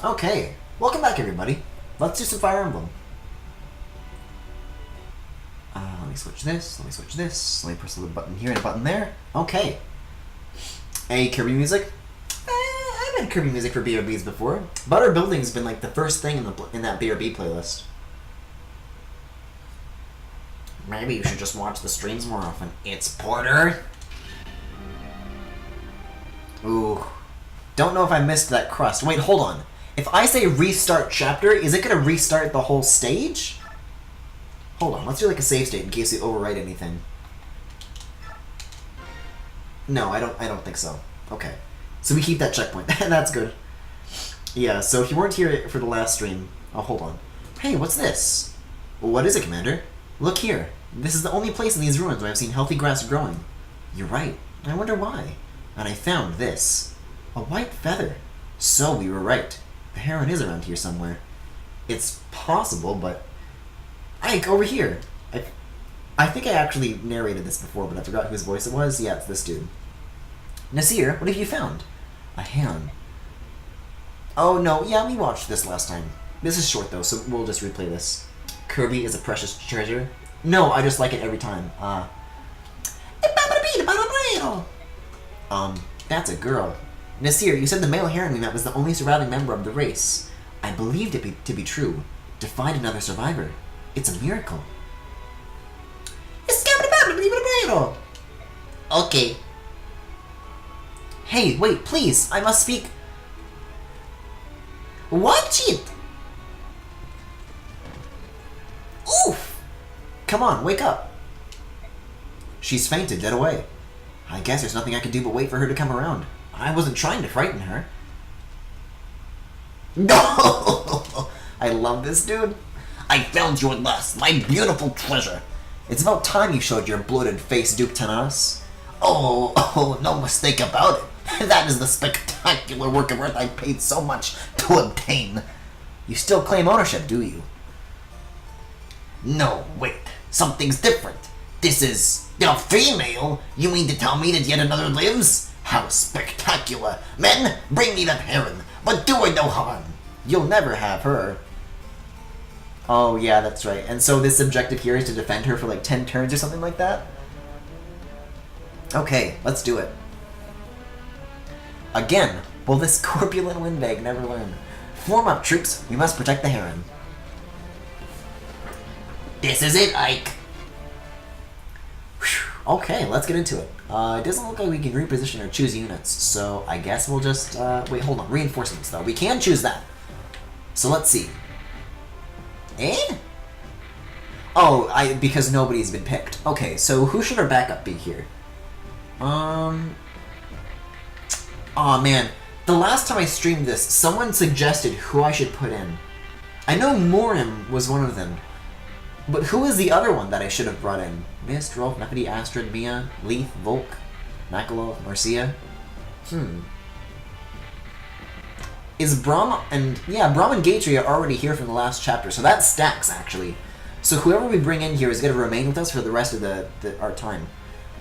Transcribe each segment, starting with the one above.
Okay, welcome back everybody. Let's do some Fire Emblem. Let me switch this, let me switch this, let me press a little button here and a button there. Okay. A Kirby music? I've had Kirby music for BRBs before. Butter Building's been like the first thing in that BRB playlist. Maybe you should just watch the streams more often. It's Porter. Ooh. Don't know if I missed that crust. Wait, hold on. If I say restart chapter, is it going to restart the whole stage? Hold on, let's do like a save state in case we overwrite anything. No, I don't think so. Okay. So we keep that checkpoint. That's good. Yeah, so if you weren't here for the last stream... Oh, hold on. Hey, what's this? What is it, Commander? Look here. This is the only place in these ruins where I've seen healthy grass growing. You're right. I wonder why. And I found this. A white feather. So we were right. The heron is around here somewhere. It's possible, but... Ike, over here! I think I actually narrated this before, but I forgot whose voice it was. Yeah, it's this dude. Nasir, what have you found? A heron. Oh, no, yeah, we watched this last time. This is short, though, so we'll just replay this. Kirby is a precious treasure. No, I just like it every time. That's a girl. Nasir, you said the male heron we met was the only surviving member of the race. I believed it to be true. To find another survivor. It's a miracle. Okay. Hey, wait, please. I must speak. Watch it! Oof! Come on, wake up. She's fainted, dead away. I guess there's nothing I can do but wait for her to come around. I wasn't trying to frighten her. No! I love this dude. I found you at last, my beautiful treasure. It's about time you showed your bloated face, Duke Tanaris. Oh, no mistake about it. That is the spectacular work of art I paid so much to obtain. You still claim ownership, do you? No, wait. Something's different. This is a female? You mean to tell me that yet another lives? How spectacular. Men, bring me that heron, but do her no harm. You'll never have her. Oh, yeah, that's right. And so this objective here is to defend her for like 10 turns or something like that? Okay, let's do it. Again, will this corpulent windbag never learn? Form up, troops. We must protect the heron. This is it, Ike. Whew. Okay, let's get into it. It doesn't look like we can reposition or choose units, so I guess we'll just... wait, hold on. Reinforcements, though. We can choose that. So let's see. Eh? Oh, because nobody's been picked. Okay, so who should our backup be here? Aw, man. The last time I streamed this, someone suggested who I should put in. I know Morim was one of them. But who is the other one that I should have brought in? Mist, Rolf, Nepody, Astrid, Mia, Leith, Volk, Nakalov, Marcia? Is Braum and... Yeah, Braum and Gatry are already here from the last chapter, so that stacks, actually. So whoever we bring in here is going to remain with us for the rest of our time.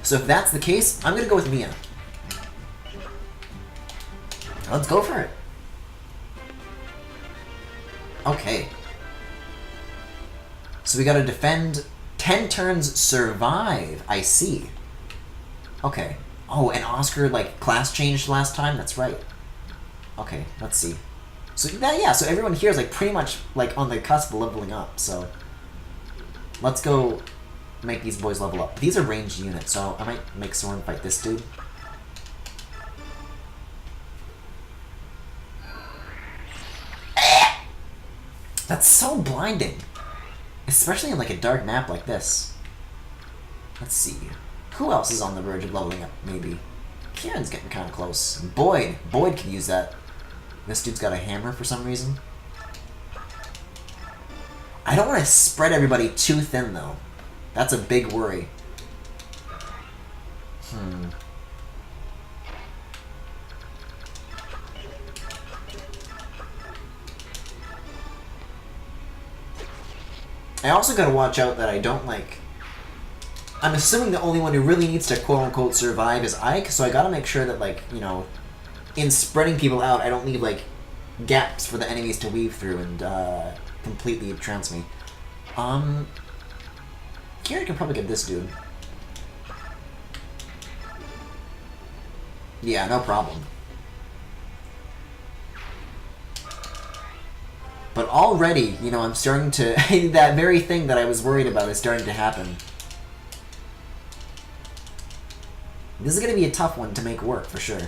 So if that's the case, I'm going to go with Mia. Let's go for it. Okay. So we gotta defend 10 turns, survive. I see. Okay. Oh, and Oscar, like, class changed last time? That's right. Okay, let's see. So, yeah, so everyone here is, like, pretty much, like, on the cusp of leveling up, so... Let's go make these boys level up. These are ranged units, so I might make someone fight this dude. That's so blinding. Especially in like a dark map like this. Let's see. Who else is on the verge of leveling up, maybe? Kieran's getting kind of close. Boyd. Boyd can use that. This dude's got a hammer for some reason. I don't want to spread everybody too thin, though. That's a big worry. I also gotta watch out that I don't, like... I'm assuming the only one who really needs to quote-unquote survive is Ike, so I gotta make sure that, like, you know, in spreading people out, I don't leave, like, gaps for the enemies to weave through and completely trounce me. Here I can probably get this dude. Yeah, no problem. But already, you know, I'm starting to... that very thing that I was worried about is starting to happen. This is going to be a tough one to make work, for sure.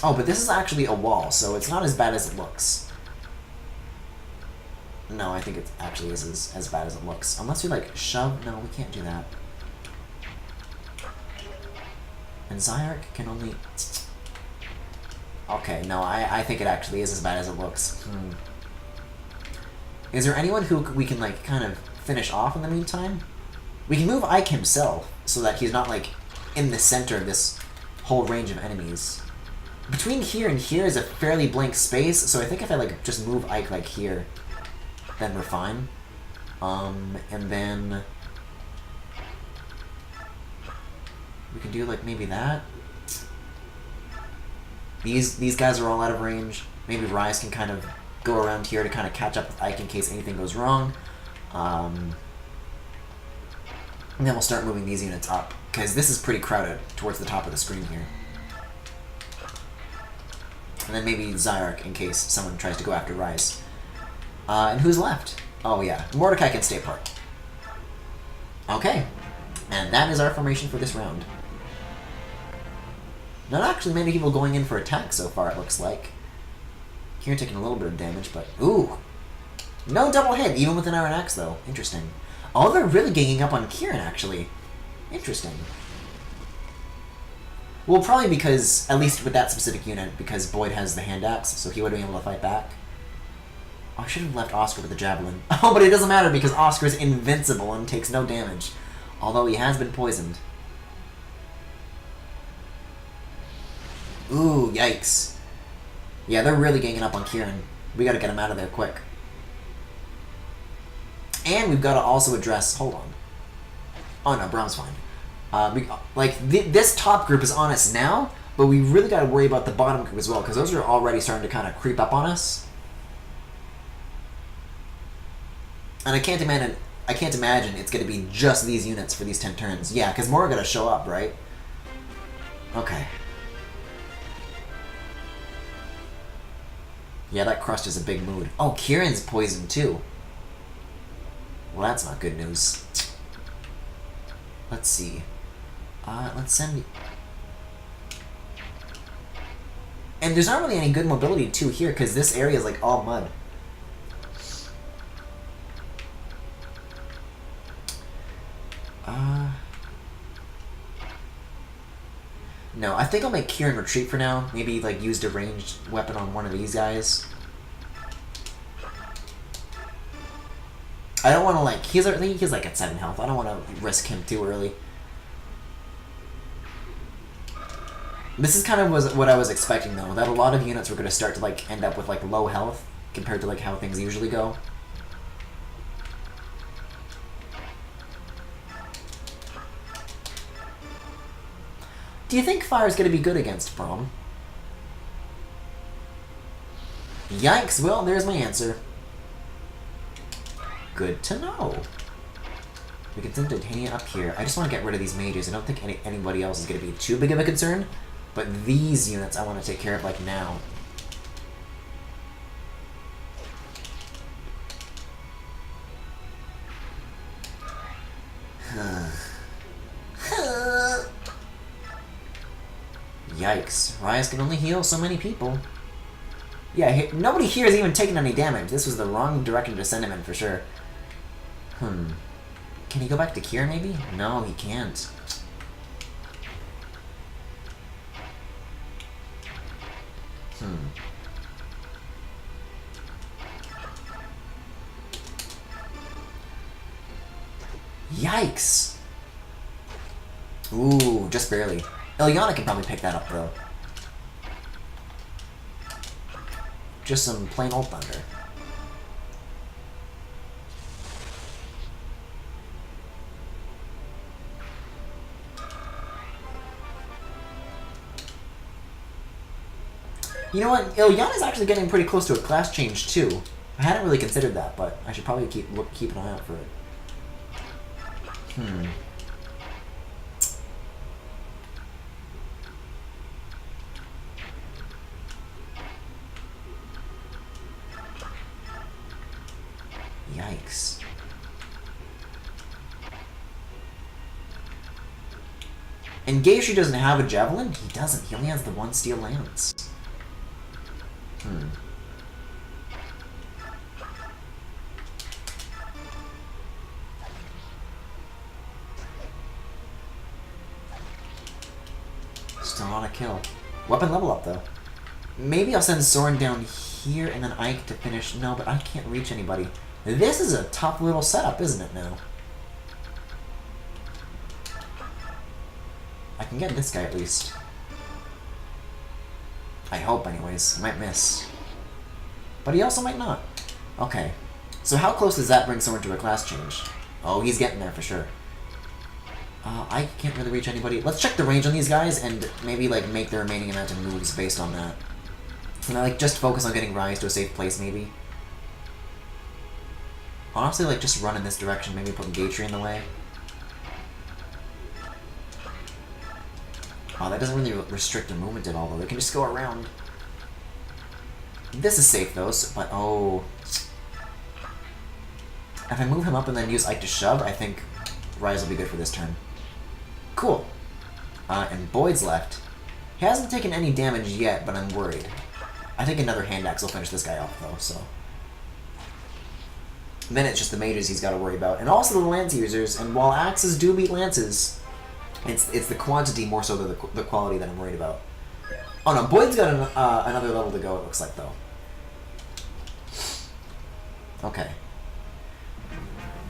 Oh, but this is actually a wall, so it's not as bad as it looks. No, I think it actually is as bad as it looks. Unless we, like, shove... No, we can't do that. And Zyark can only... Okay, no, I think it actually is as bad as it looks. Is there anyone who we can, like, kind of finish off in the meantime? We can move Ike himself, so that he's not, like, in the center of this whole range of enemies. Between here and here is a fairly blank space, so I think if I, like, just move Ike, like, here, then we're fine. And then... we can do, like, maybe that. These guys are all out of range. Maybe Rise can kind of go around here to kind of catch up with Ike in case anything goes wrong. And then we'll start moving these units up, because this is pretty crowded towards the top of the screen here. And then maybe Zyark in case someone tries to go after Rise. And who's left? Oh yeah, Mordecai can stay put. Okay, and that is our formation for this round. Not actually many people going in for attack so far, it looks like. Here taking a little bit of damage, but... Ooh! No double hit, even with an Iron Axe, though. Interesting. Oh, they're really ganging up on Kieran, actually. Interesting. Well, probably because, at least with that specific unit, because Boyd has the Hand Axe, so he would have been able to fight back. Oh, I should have left Oscar with the Javelin. Oh, but it doesn't matter because Oscar's invincible and takes no damage. Although he has been poisoned. Ooh, yikes. Yeah, they're really ganging up on Kieran. We gotta get him out of there quick. And we've gotta also address... Hold on. Oh no, Brom's fine. This top group is on us now, but we really gotta worry about the bottom group as well, because those are already starting to kind of creep up on us. And I can't imagine it's gonna be just these units for these 10 turns. Yeah, because more are gonna show up, right? Okay. Yeah, that crust is a big mood. Oh, Kieran's poisoned too. Well, that's not good news. Let's see. Let's send... And there's not really any good mobility too here, because this area is like all mud. No, I think I'll make Kieran retreat for now. Maybe, like, used a ranged weapon on one of these guys. I don't want to, like... I think he's, like, at 7 health. I don't want to risk him too early. This is kind of what I was expecting, though. That a lot of units were going to start to, like, end up with, like, low health compared to, like, how things usually go. Do you think fire is going to be good against Brom? Yikes, well, there's my answer. Good to know. We can send Titania up here. I just want to get rid of these mages. I don't think anybody else is going to be too big of a concern, but these units I want to take care of, like, now. Yikes. Rias can only heal so many people. Yeah, nobody here has even taken any damage. This was the wrong direction to send him in, for sure. Can he go back to Kieran, maybe? No, he can't. Yikes! Ooh, just barely. Ilyana can probably pick that up, though. Just some plain old thunder. You know what? Ilyana's actually getting pretty close to a class change, too. I hadn't really considered that, but I should probably keep an eye out for it. Yikes. And Geishu doesn't have a javelin? He doesn't. He only has the one steel lance. Still not a kill. Weapon level up, though. Maybe I'll send Soren down here and then Ike to finish. No, but I can't reach anybody. This is a tough little setup, isn't it, now? I can get this guy at least. I hope, anyways. I might miss. But he also might not. Okay. So how close does that bring someone to a class change? Oh, he's getting there for sure. I can't really reach anybody. Let's check the range on these guys and maybe, like, make the remaining amount of moves based on that. And, like, just focus on getting Rise to a safe place, maybe. Honestly, like, just run in this direction. Maybe put Gatry in the way. Oh, that doesn't really restrict their movement at all, though. They can just go around. This is safe, though, but oh. If I move him up and then use Ike to shove, I think Rise will be good for this turn. Cool. And Boyd's left. He hasn't taken any damage yet, but I'm worried. I think another hand axe will finish this guy off, though, so. Then it's just the mages he's got to worry about. And also the lance users, and while axes do beat lances, it's the quantity more so than the quality that I'm worried about. Oh no, Boyd's got another level to go, it looks like, though. Okay.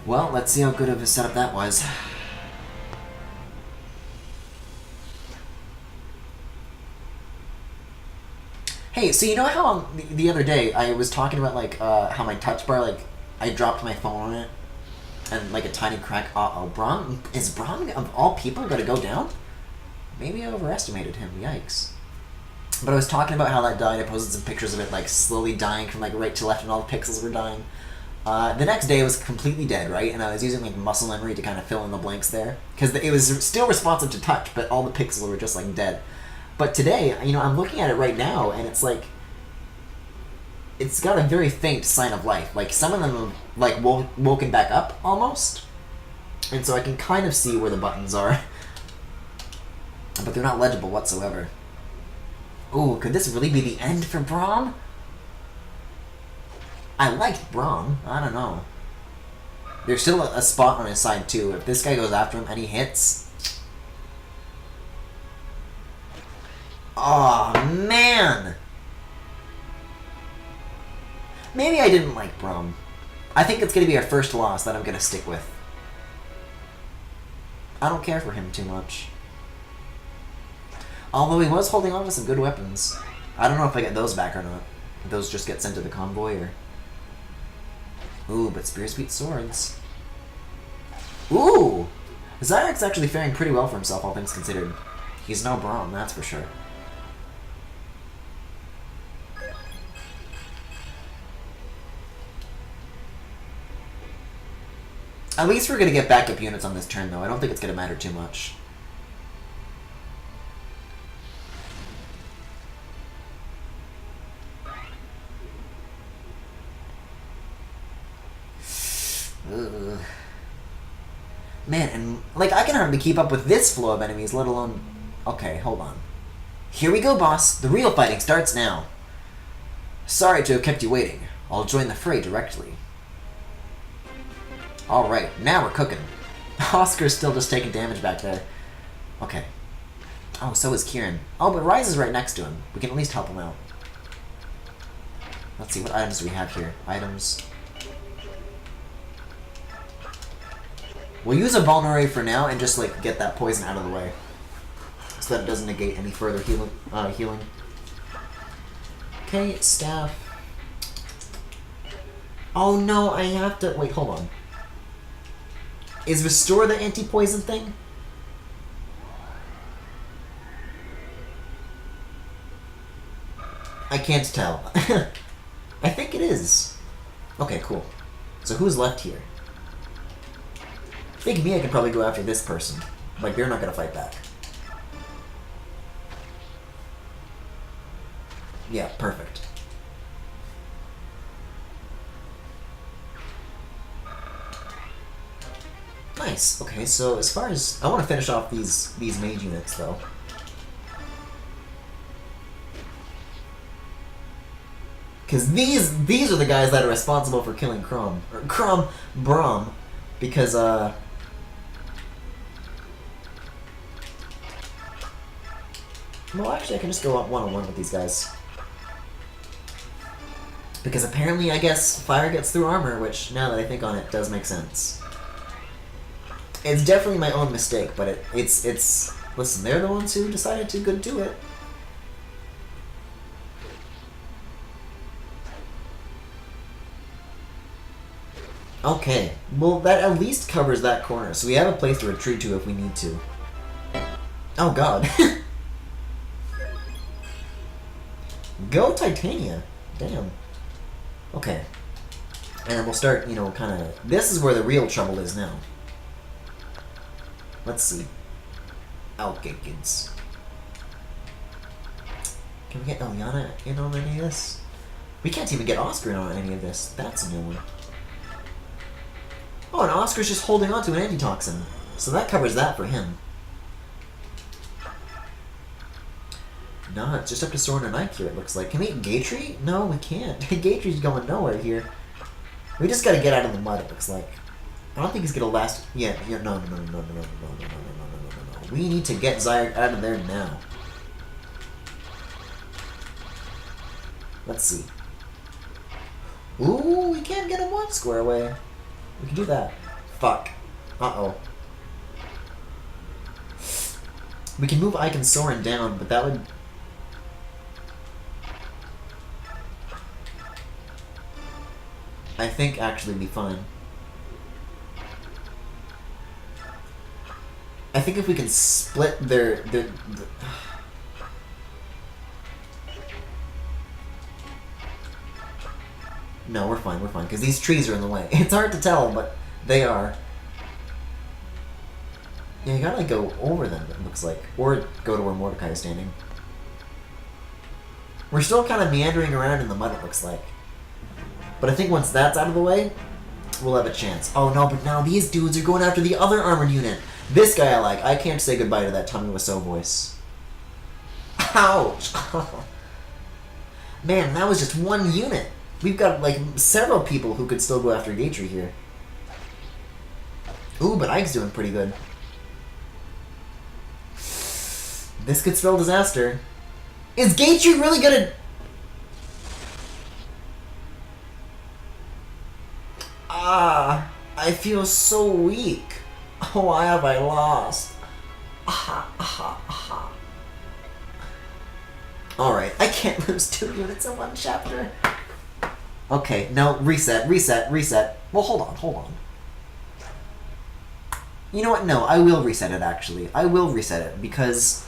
Well, let's see how good of a setup that was. Hey, so you know how the other day I was talking about, like, how my touch bar, like, I dropped my phone on it, and, like, a tiny crack. Uh-oh, Braum? Is Braum, of all people, gonna go down? Maybe I overestimated him. Yikes. But I was talking about how that died. I posted some pictures of it, like, slowly dying from, like, right to left, and all the pixels were dying. The next day it was completely dead, right? And I was using, like, muscle memory to kind of fill in the blanks there. Because it was still responsive to touch, but all the pixels were just, like, dead. But today, you know, I'm looking at it right now, and it's like, it's got a very faint sign of life. Like, some of them have, like, woken back up, almost. And so I can kind of see where the buttons are. But they're not legible whatsoever. Ooh, could this really be the end for Braum? I liked Braum. I don't know. There's still a spot on his side, too. If this guy goes after him and he hits... Oh, man! Maybe I didn't like Braum. I think it's going to be our first loss that I'm going to stick with. I don't care for him too much. Although he was holding on to some good weapons. I don't know if I get those back or not. If those just get sent to the convoy or... Ooh, but spears beat swords. Ooh! Zyrek's actually faring pretty well for himself, all things considered. He's no Braum, that's for sure. At least we're going to get backup units on this turn, though. I don't think it's going to matter too much. Ugh. Man, and, like, I can hardly keep up with this flow of enemies, let alone... Okay, hold on. Here we go, boss. The real fighting starts now. Sorry to have kept you waiting. I'll join the fray directly. Alright, now we're cooking. Oscar's still just taking damage back there. Okay. Oh, so is Kieran. Oh, but Rise is right next to him. We can at least help him out. Let's see, what items do we have here? Items. We'll use a Vulnerary for now and just, like, get that poison out of the way. So that it doesn't negate any further healing. Okay, staff. Oh no, I have to... Wait, hold on. Is Restore the anti-poison thing? I can't tell. I think it is. Okay, cool. So who's left here? I think me, I could probably go after this person. Like, they're not gonna fight back. Yeah, perfect. Nice. Okay, so as far as... I want to finish off these mage units, though. Because these are the guys that are responsible for killing Braum. Because, well, actually, I can just go one-on-one with these guys. Because apparently, I guess, fire gets through armor, which, now that I think on it, does make sense. It's definitely my own mistake, but it's... Listen, they're the ones who decided to go do it. Okay, well, that at least covers that corner, so we have a place to retreat to if we need to. Oh god. Go Titania! Damn. Okay. And we'll start, you know, kind of... This is where the real trouble is now. Let's see. Okay, kids. Can we get Eliana in on any of this? We can't even get Oscar in on any of this. That's a new one. Oh, and Oscar's just holding on to an antitoxin. So that covers that for him. Nah, it's just up to Soren and Ike here, it looks like. Can we get Gatry? No, we can't. Gatry's going nowhere here. We just gotta get out of the mud, it looks like. I don't think he's gonna last... Yeah, no. We need to get Zyre out of there now. Let's see. Ooh, we can't get him one square away. We can do that. Fuck. Uh-oh. We can move Ike and Soren down, but that would... I think actually be fine. I think if we can split their No, we're fine, because these trees are in the way. It's hard to tell, but they are. Yeah, you gotta go over them, it looks like. Or go to where Mordecai is standing. We're still kind of meandering around in the mud, it looks like. But I think once that's out of the way, we'll have a chance. Oh no, but now these dudes are going after the other armored unit. This guy I like. I can't say goodbye to that Tommy Wiseau voice. Ouch! Man, that was just one unit. We've got, like, several people who could still go after Gatry here. Ooh, but Ike's doing pretty good. This could spell disaster. Is Gatry really gonna... Ah, I feel so weak. Oh, why have I lost? Alright, I can't lose 2 units in one chapter. Okay, no, reset. Well, hold on. You know what? No, I will reset it, actually. I will reset it, because...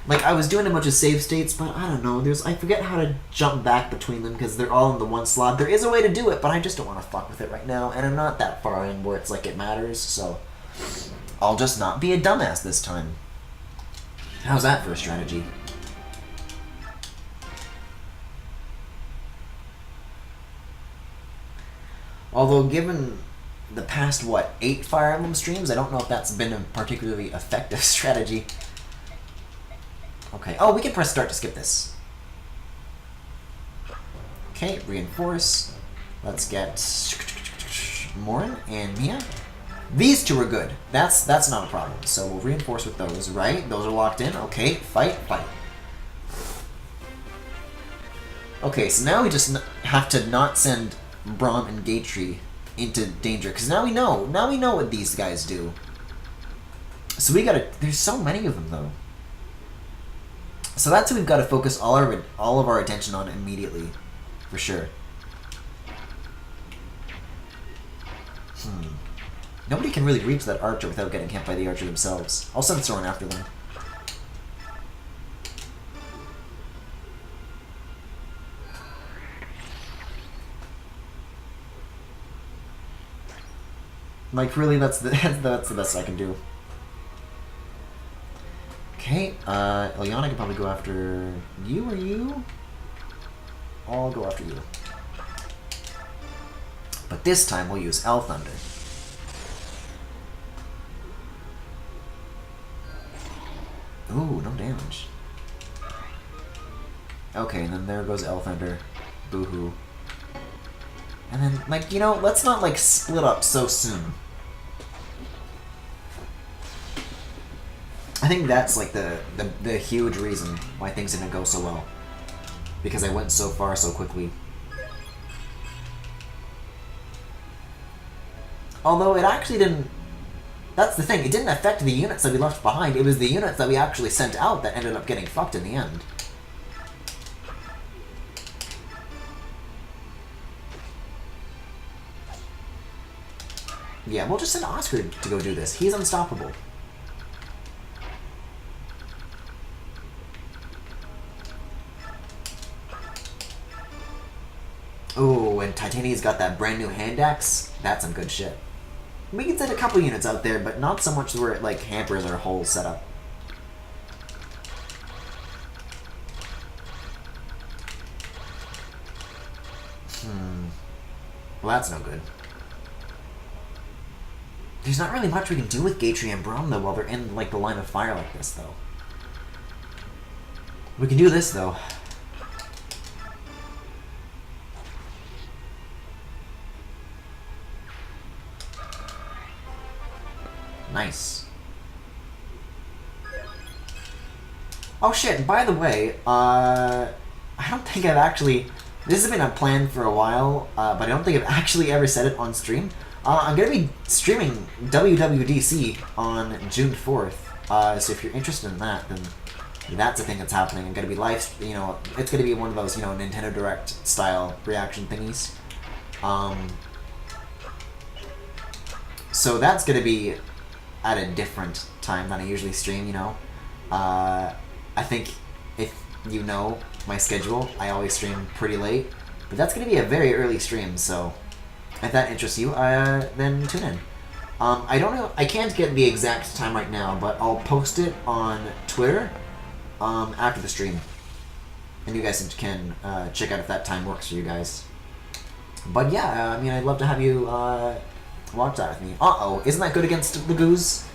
Like, I was doing a bunch of save states, but I don't know. I forget how to jump back between them, because they're all in the one slot. There is a way to do it, but I just don't want to fuck with it right now, and I'm not that far in where it's like it matters, so... I'll just not be a dumbass this time. How's that for a strategy? Although, given the past, 8 Fire Emblem streams, I don't know if that's been a particularly effective strategy. Okay. Oh, we can press start to skip this. Okay, reinforce. Let's get Morin and Mia. These two are good. That's not a problem. So we'll reinforce with those, right? Those are locked in. Okay, fight. Okay, so now we just have to not send Braum and Gatry into danger, because now we know what these guys do. So we gotta... There's so many of them, though. So that's who we've got to focus all of our attention on immediately, for sure. Nobody can really reach that archer without getting hit by the archer themselves. I'll send Soren after them. Like, really, that's the best I can do. Okay, Ilyana can probably go after you or you? I'll go after you. But this time we'll use L Thunder. Ooh, no damage. Okay, and then there goes L Thunder. Boo-hoo. And then, like, you know, let's not, like, split up so soon. I think that's, like, the huge reason why things didn't go so well. Because I went so far so quickly. Although it actually didn't... That's the thing, it didn't affect the units that we left behind. It was the units that we actually sent out that ended up getting fucked in the end. Yeah, we'll just send Oscar to go do this. He's unstoppable. Ooh, and Titania's got that brand new hand axe. That's some good shit. We can send a couple units out there, but not so much where it, like, hampers our whole setup. Well, that's no good. There's not really much we can do with Gatry and Brom, though, while they're in, like, the line of fire like this, though. We can do this, though. Nice. Oh shit, by the way, I don't think I've actually... This has been a plan for a while, but I don't think I've actually ever said it on stream. I'm going to be streaming WWDC on June 4th, so if you're interested in that, then that's a thing that's happening. I'm going to be live, you know, it's going to be one of those, you know, Nintendo Direct style reaction thingies. So that's going to be at a different time than I usually stream, you know. I think if you know my schedule, I always stream pretty late, but that's going to be a very early stream, so if that interests you, then tune in. I don't know, I can't get the exact time right now, but I'll post it on Twitter after the stream, and you guys can check out if that time works for you guys. But yeah, I mean, I'd love to have you watch that with me. Uh-oh, isn't that good against the Goose?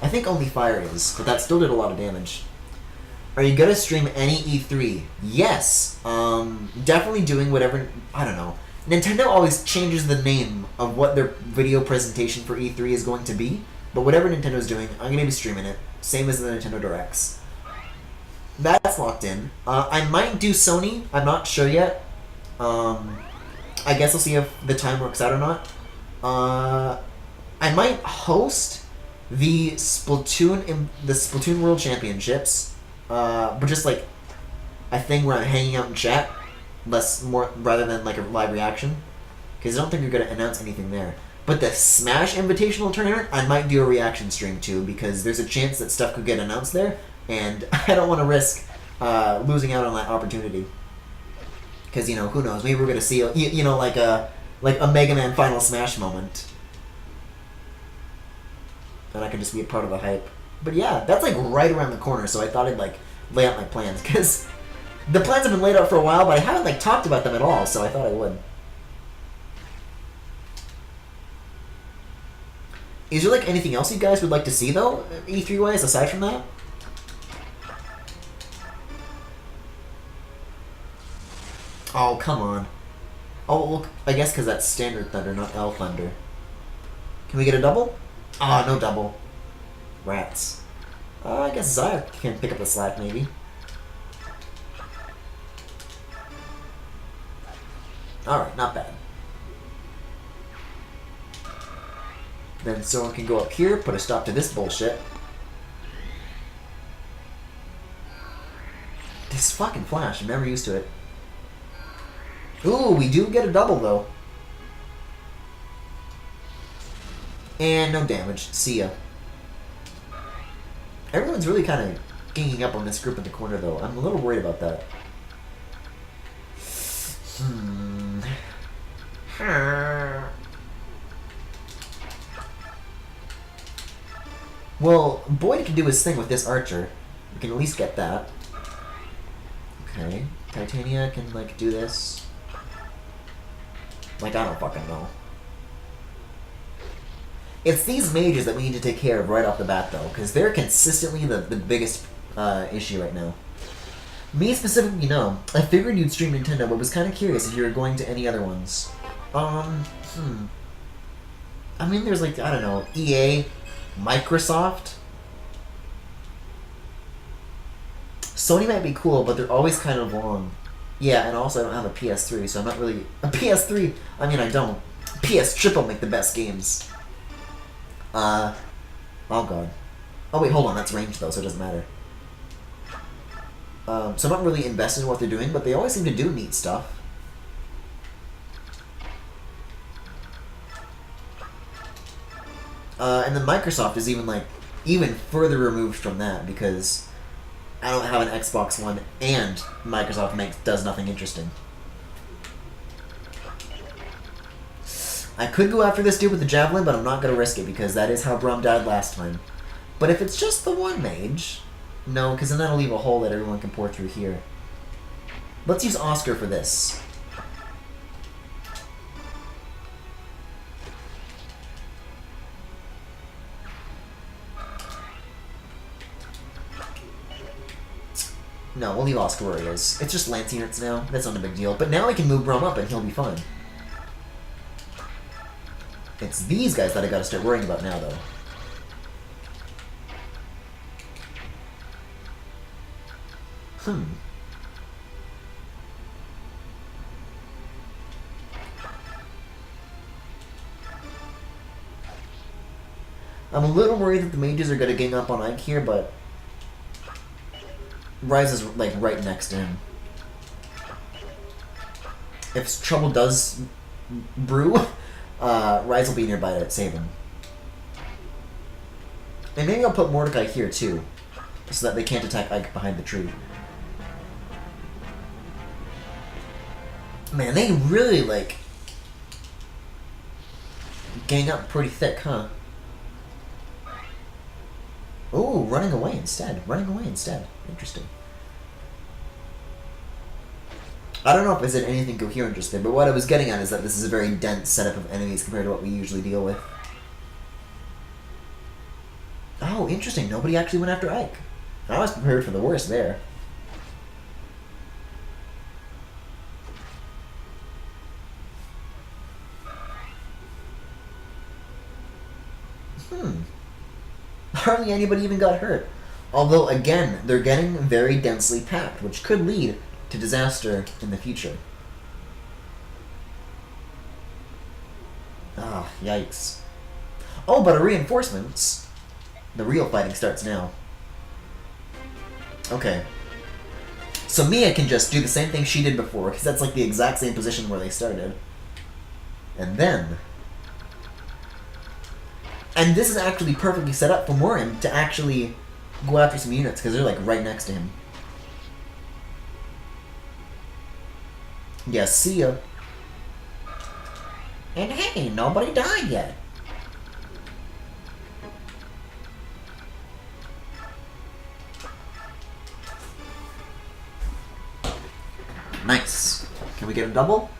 I think only fire is, but that still did a lot of damage. Are you gonna stream any E3? Yes. Definitely doing whatever, I don't know. Nintendo always changes the name of what their video presentation for E3 is going to be, but whatever Nintendo's doing, I'm gonna be streaming it. Same as the Nintendo Directs. That's locked in. I might do Sony, I'm not sure yet. I guess I'll see if the time works out or not. I might host the Splatoon World Championships, but just like a thing where I'm hanging out in chat, rather than like a live reaction, because I don't think you're gonna announce anything there. But the Smash Invitational Tournament, I might do a reaction stream too, because there's a chance that stuff could get announced there, and I don't want to risk losing out on that opportunity. Because, you know, who knows? Maybe we're gonna see, you know, like a Mega Man Final Smash moment, and I can just be a part of the hype. But yeah, that's like right around the corner, so I thought I'd like lay out my plans, because the plans have been laid out for a while, but I haven't like talked about them at all, so I thought I would. Is there like anything else you guys would like to see though, E3 wise, aside from that? Oh, come on. Oh, look, I guess because that's Standard Thunder, not L Thunder. Can we get a double? Ah, no double. Rats. I guess Zaya can pick up the slack, maybe. Alright, not bad. Then someone can go up here, put a stop to this bullshit. This fucking flash, I'm never used to it. Ooh, we do get a double, though. And no damage. See ya. Everyone's really kind of ganging up on this group in the corner, though. I'm a little worried about that. Well, Boyd can do his thing with this archer. We can at least get that. Okay. Titania can, like, do this. Like, I don't fucking know. It's these mages that we need to take care of right off the bat, though, because they're consistently the biggest issue right now. Me specifically, no. I figured you'd stream Nintendo, but was kind of curious if you were going to any other ones. I mean, there's like, I don't know, EA, Microsoft. Sony might be cool, but they're always kind of long. Yeah, and also I don't have a PS3, so I'm not really... A PS3? I mean, I don't. PS Triple make the best games. Oh god. Oh wait, hold on, that's range though, so it doesn't matter. So I'm not really invested in what they're doing, but they always seem to do neat stuff. And then Microsoft is even further removed from that, because I don't have an Xbox One, and Microsoft does nothing interesting. I could go after this dude with the javelin, but I'm not going to risk it, because that is how Brom died last time. But if it's just the one mage... No, because then that'll leave a hole that everyone can pour through here. Let's use Oscar for this. No, we'll leave Oscar where he is. It's just Lance units now. That's not a big deal. But now I can move Brom up and he'll be fine. It's these guys that I gotta start worrying about now, though. I'm a little worried that the mages are gonna gang up on Ike here, but... Rise is, like, right next to him. If trouble does brew, Rise will be nearby to save him. And maybe I'll put Mordecai here, too, so that they can't attack Ike behind the tree. Man, they really, like, gang up pretty thick, huh? Ooh, running away instead. Interesting. I don't know if I said anything coherent just there, but what I was getting at is that this is a very dense setup of enemies compared to what we usually deal with. Oh, interesting. Nobody actually went after Ike. I was prepared for the worst there. Hardly anybody even got hurt. Although, again, they're getting very densely packed, which could lead to disaster in the future. Ah, yikes. Oh, but a reinforcements. The real fighting starts now. Okay. So Mia can just do the same thing she did before, because that's like the exact same position where they started. And then... And this is actually perfectly set up for Morin to actually go after some units, because they're like right next to him. Yeah, see ya. And hey, nobody died yet. Nice. Can we get a double?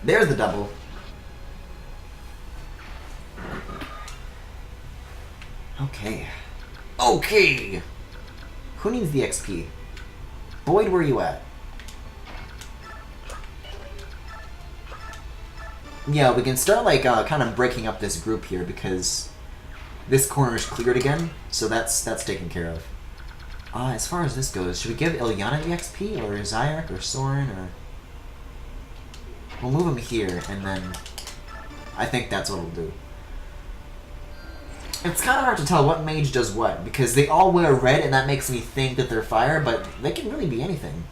There's the double. Okay. Okay! Who needs the XP? Boyd, where are you at? Yeah, we can start, like, kind of breaking up this group here, because this corner is cleared again, so that's taken care of. As far as this goes, should we give Ilyana the XP, or Zyark, or Soren, or... We'll move him here, and then... I think that's what we'll do. It's kind of hard to tell what mage does what, because they all wear red, and that makes me think that they're fire, but they can really be anything.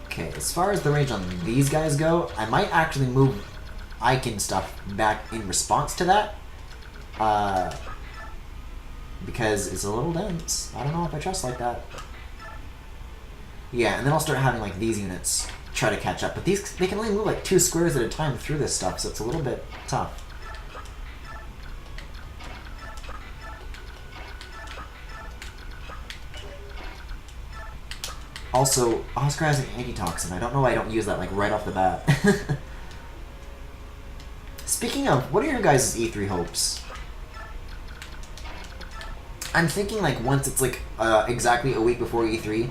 Okay, as far as the range on these guys go, I might actually move Ike and stuff back in response to that. Because it's a little dense. I don't know if I trust like that. Yeah, and then I'll start having like these units try to catch up. But these, they can only move like 2 squares at a time through this stuff, so it's a little bit tough. Also, Oscar has an antitoxin. I don't know why I don't use that, like, right off the bat. Speaking of, what are your guys' E3 hopes? I'm thinking, like, once it's, like, exactly a week before E3,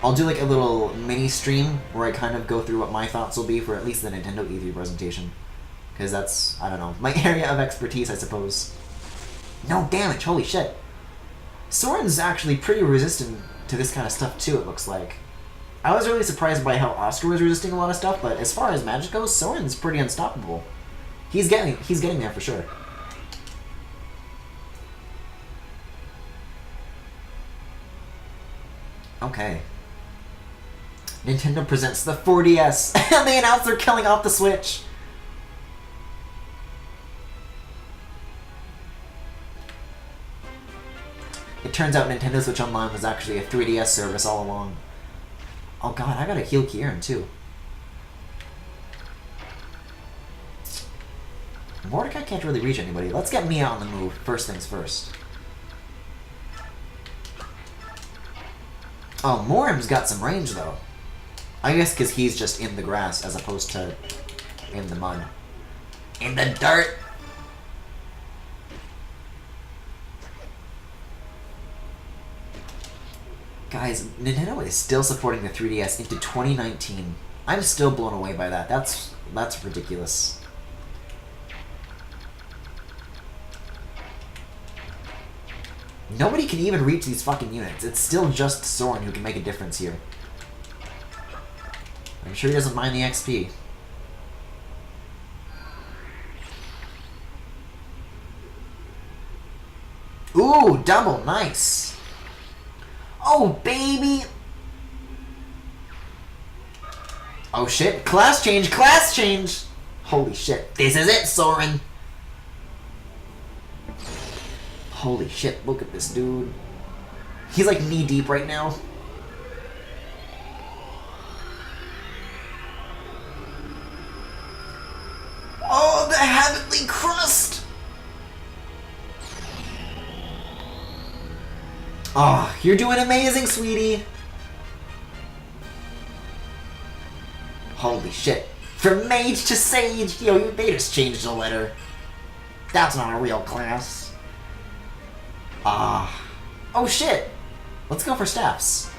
I'll do, like, a little mini-stream where I kind of go through what my thoughts will be for at least the Nintendo E3 presentation. Because that's, I don't know, my area of expertise, I suppose. No damage, holy shit. Soren's actually pretty resistant to this kind of stuff, too, it looks like. I was really surprised by how Oscar was resisting a lot of stuff, but as far as magic goes, Soren's pretty unstoppable. He's getting there for sure. Okay. Nintendo presents the 4DS, and they announce they're killing off the Switch. It turns out Nintendo Switch Online was actually a 3DS service all along. Oh god, I gotta heal Kieran too. Mordecai can't really reach anybody. Let's get Mia on the move, first things first. Oh, Morim's got some range though. I guess because he's just in the grass as opposed to in the mud. In the dirt! Guys, Nintendo is still supporting the 3DS into 2019. I'm still blown away by that. That's ridiculous. Nobody can even reach these fucking units. It's still just Soren who can make a difference here. I'm sure he doesn't mind the XP. Ooh, double, nice. Oh, baby. Oh shit, class change, class change. Holy shit, this is it, Soren. Holy shit, look at this dude. He's like knee deep right now. Oh, the heavenly crust! Oh, you're doing amazing, sweetie. Holy shit. From mage to sage, yo, they just changed the letter. That's not a real class. Oh shit! Let's go for staffs.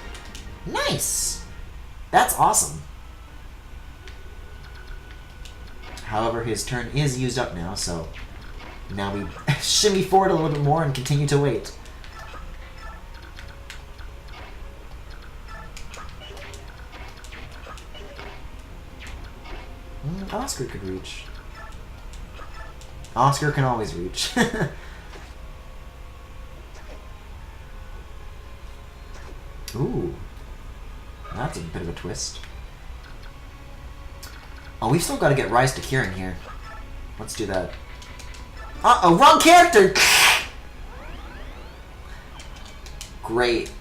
Nice! That's awesome. However, his turn is used up now, so now we shimmy forward a little bit more and continue to wait. Oscar could reach. Oscar can always reach. Ooh. That's a bit of a twist. Oh, we've still got to get Rise to Kieran here. Let's do that. Uh-oh, wrong character! Great.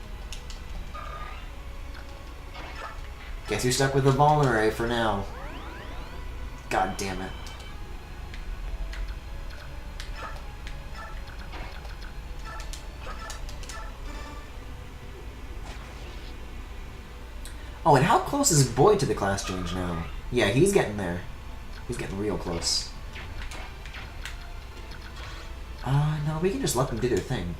Guess you're stuck with the Vulnerary for now. God damn it. Oh, and how close is Boyd to the class change now? Yeah, he's getting there. He's getting real close. No, we can just let them do their thing.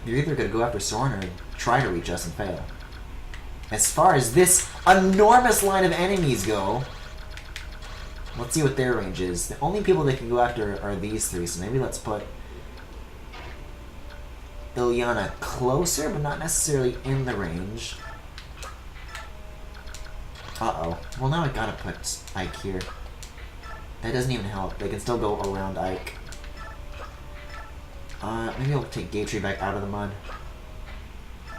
They're either going to go after Soren or try to reach us and fail. As far as this enormous line of enemies go, let's see what their range is. The only people they can go after are these three, so maybe let's put Ilyana closer, but not necessarily in the range. Uh-oh. Well, now I gotta put Ike here. That doesn't even help. They can still go around Ike. Maybe I'll take Gatry back out of the mud.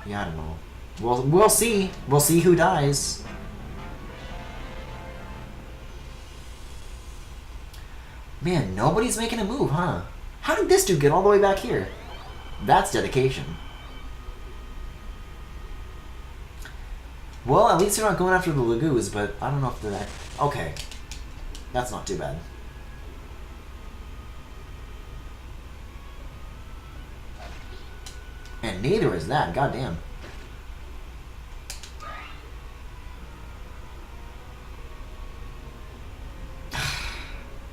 Yeah, I don't know. We'll see. We'll see who dies. Man, nobody's making a move, huh? How did this dude get all the way back here? That's dedication. Well, at least they're not going after the Lagoos, but I don't know if they're that... Okay. That's not too bad. And neither is that, goddamn.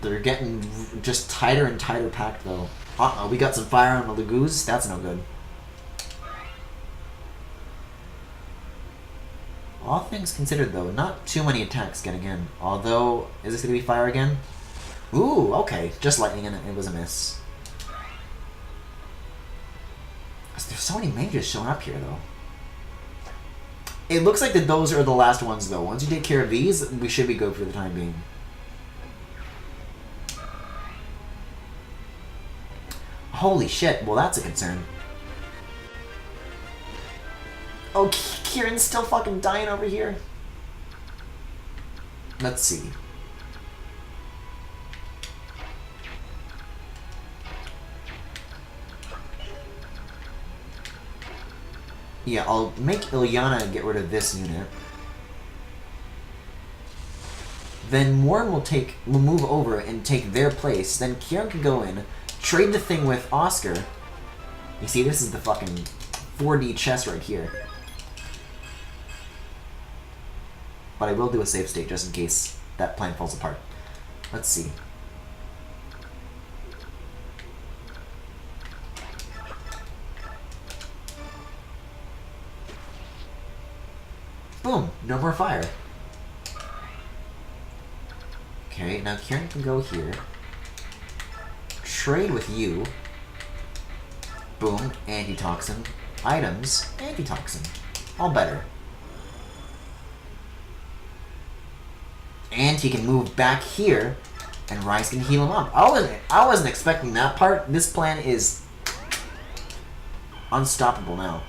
They're getting just tighter and tighter packed, though. Uh-oh, we got some fire on the Lagoos. That's no good. All things considered, though, not too many attacks getting in. Although, is this going to be fire again? Ooh, okay. Just lightning and it was a miss. There's so many mages showing up here, though. It looks like that those are the last ones, though. Once you take care of these, we should be good for the time being. Holy shit. Well, that's a concern. Oh, Kieran's still fucking dying over here. Let's see. Yeah, I'll make Ilyana get rid of this unit. Then Warren will move over and take their place. Then Kieran can go in, trade the thing with Oscar. You see, this is the fucking 4D chess right here. But I will do a save state just in case that plan falls apart. Let's see. Boom! No more fire. Okay, now Kieran can go here. Trade with you. Boom, antitoxin. Items, antitoxin. All better. And he can move back here, and Rise can heal him up. I wasn't expecting that part. This plan is unstoppable now.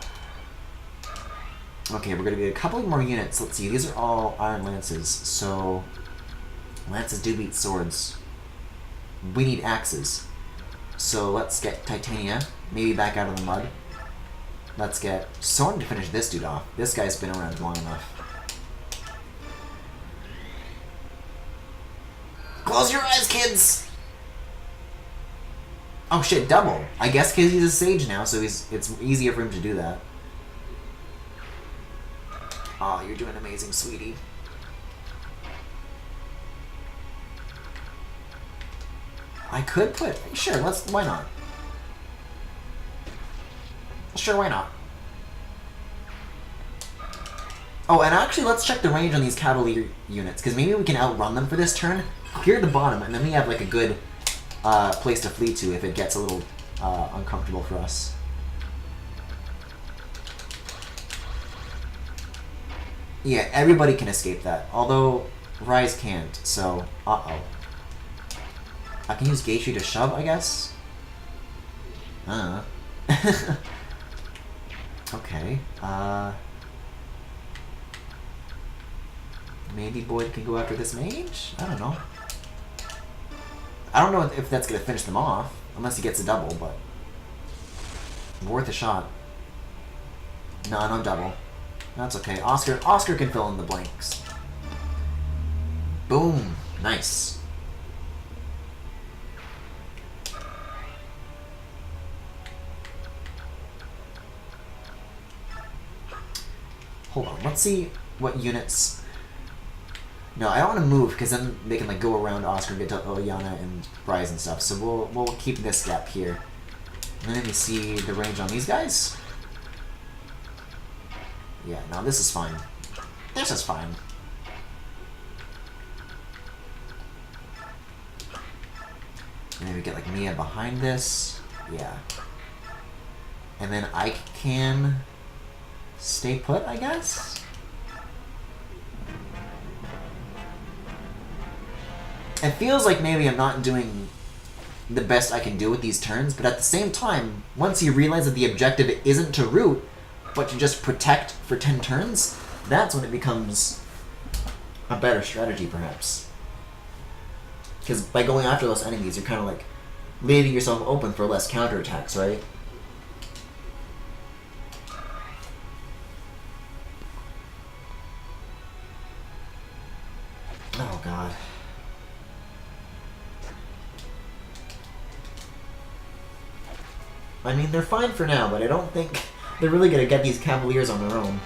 Okay, we're gonna get a couple more units. Let's see, these are all Iron Lances, so Lances do beat swords. We need axes. So let's get Titania, maybe back out of the mud. Let's get Sword to finish this dude off. This guy's been around long enough. Close your eyes, kids! Oh shit, double. I guess because he's a sage now, so it's easier for him to do that. Oh, you're doing amazing, sweetie. I could put... Sure, why not? Sure, why not? Oh, and actually, let's check the range on these cavalry units, because maybe we can outrun them for this turn, clear the bottom, and then we have, like, a good place to flee to if it gets a little uncomfortable for us. Yeah, everybody can escape that, although Rise can't, so... Uh-oh. I can use Geishu to shove, I guess? Okay, maybe Boyd can go after this mage? I don't know. I don't know if that's gonna finish them off, unless he gets a double, but... worth a shot. No double. That's okay. Oscar can fill in the blanks. Boom. Nice. Hold on. Let's see what units... No, I don't want to move, because then they can like go around Oscar and get to Ilyana and Rise and stuff. So we'll keep this gap here. And then let me see the range on these guys. Yeah, no, this is fine. This is fine. And then we get, like, Mia behind this. Yeah. And then Ike can stay put, I guess? It feels like maybe I'm not doing the best I can do with these turns, but at the same time, once you realize that the objective isn't to root, but to just protect for 10 turns, that's when it becomes a better strategy, perhaps. Because by going after those enemies, you're kind of like leaving yourself open for less counterattacks, right? Oh, God. I mean, they're fine for now, but I don't think they're really going to get these Cavaliers on their own.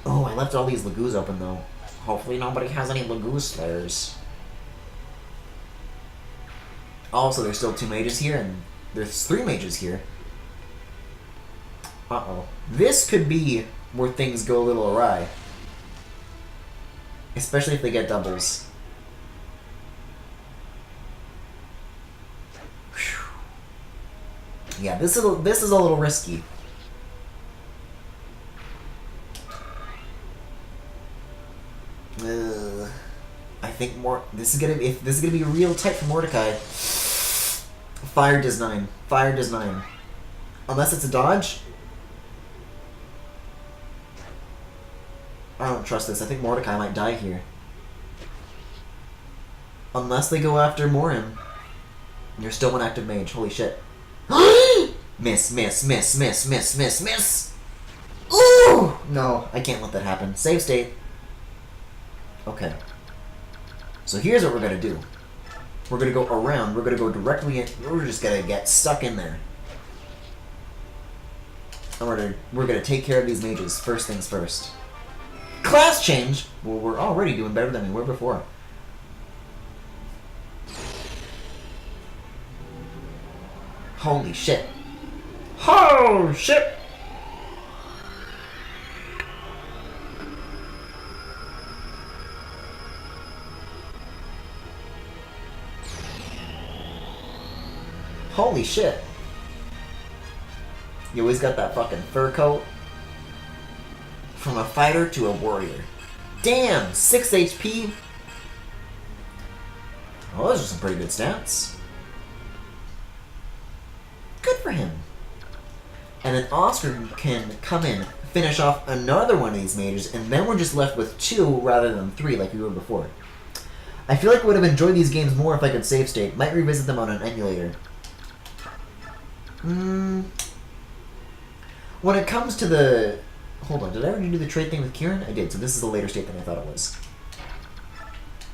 Oh, I left all these Lagoos open, though. Hopefully nobody has any Lagoose Slayers. Also, there's still 2 mages here, and there's 3 mages here. Uh-oh. This could be where things go a little awry. Especially if they get doubles. Whew. Yeah, this is a little risky. I think this is gonna be real tight for Mordecai. Fire does 9. Fire does 9. Unless it's a dodge. I don't trust this. I think Mordecai might die here. Unless they go after Morim. You're still one active mage. Holy shit. Miss, miss, miss, miss, miss, miss, miss! Ooh! No, I can't let that happen. Save state. Okay. So here's what we're gonna do. We're gonna go around. We're gonna go directly in. We're just gonna get stuck in there. And we're gonna take care of these mages. First things first. Class change! Well, we're already doing better than we were before. Holy shit. Oh, shit! Holy shit. You always got that fucking fur coat. From a fighter to a warrior. Damn! 6 HP! Oh, those are some pretty good stats. Good for him. And then Oscar can come in, finish off another one of these mages, and then we're just left with 2 rather than 3 like we were before. I feel like I would have enjoyed these games more if I could save state. Might revisit them on an emulator. When it comes to the... Hold on, did I already do the trade thing with Kieran? I did, so this is a later state than I thought it was.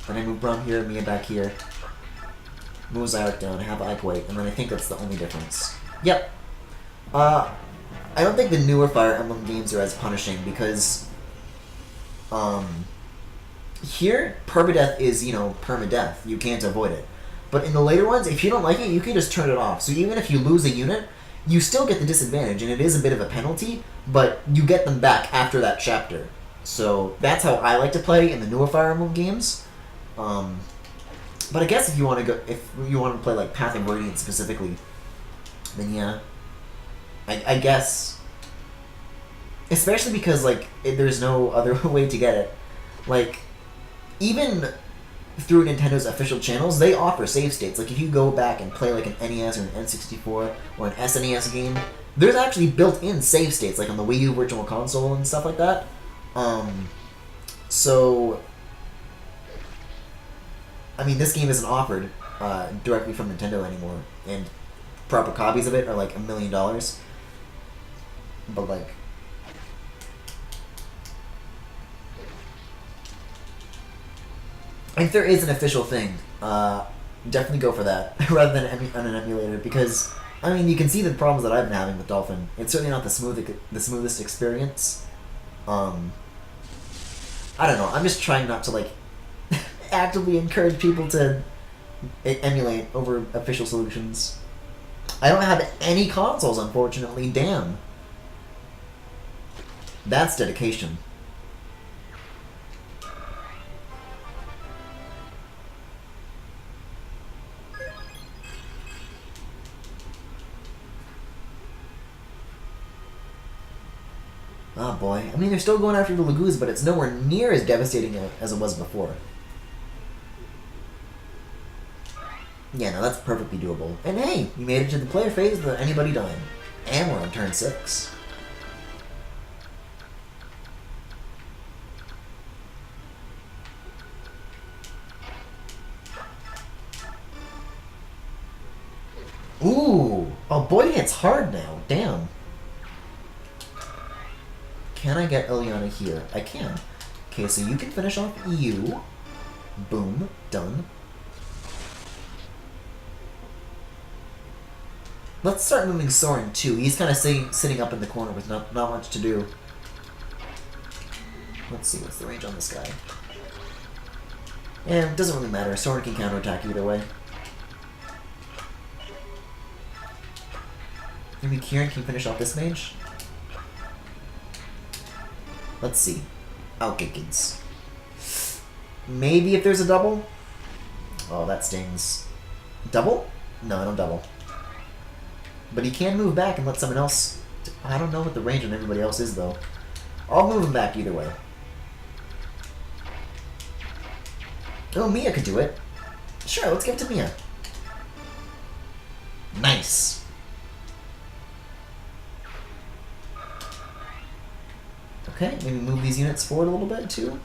Then I move Brom here, Mia back here. Move Zyark down, have Ike White, and then I think that's the only difference. Yep. I don't think the newer Fire Emblem games are as punishing because... here, permadeath is, you know, permadeath. You can't avoid it. But in the later ones, if you don't like it, you can just turn it off. So even if you lose a unit, you still get the disadvantage, and it is a bit of a penalty, but you get them back after that chapter. So that's how I like to play in the newer Fire Emblem games. But I guess if you want to play like Path and Radiance specifically, then yeah, I guess. Especially because like there's no other way to get it. Like even through Nintendo's official channels, they offer save states. Like if you go back and play like an NES or an N64 or an SNES game, there's actually built-in save states, like on the Wii U Virtual Console and stuff like that. So, I mean, this game isn't offered directly from Nintendo anymore, and proper copies of it are like $1 million. But like, if there is an official thing, definitely go for that rather than on an emulator, because I mean you can see the problems that I've been having with Dolphin. It's certainly not the smoothest experience. I don't know. I'm just trying not to like actively encourage people to emulate over official solutions. I don't have any consoles, unfortunately. Damn. That's dedication. Oh boy. I mean, they're still going after the Lagoos, but it's nowhere near as devastating as it was before. Yeah, no, that's perfectly doable. And hey, you made it to the player phase without anybody dying. And we're on turn 6. Ooh! Oh, boy hits hard now. Damn. Can I get Ileana here? I can. Okay, so you can finish off you. Boom. Done. Let's start moving Soren too. He's kind of sitting up in the corner with not much to do. Let's see, what's the range on this guy? Yeah, it doesn't really matter. Soren can counterattack either way. Maybe Kieran can finish off this mage? Let's see. Okay, kids. Maybe if there's a double? Oh, that stings. Double? No, I don't double. But he can move back and let someone else... I don't know what the range on everybody else is, though. I'll move him back either way. Oh, Mia could do it. Sure, let's give it to Mia. Nice. Okay, maybe move these units forward a little bit, too.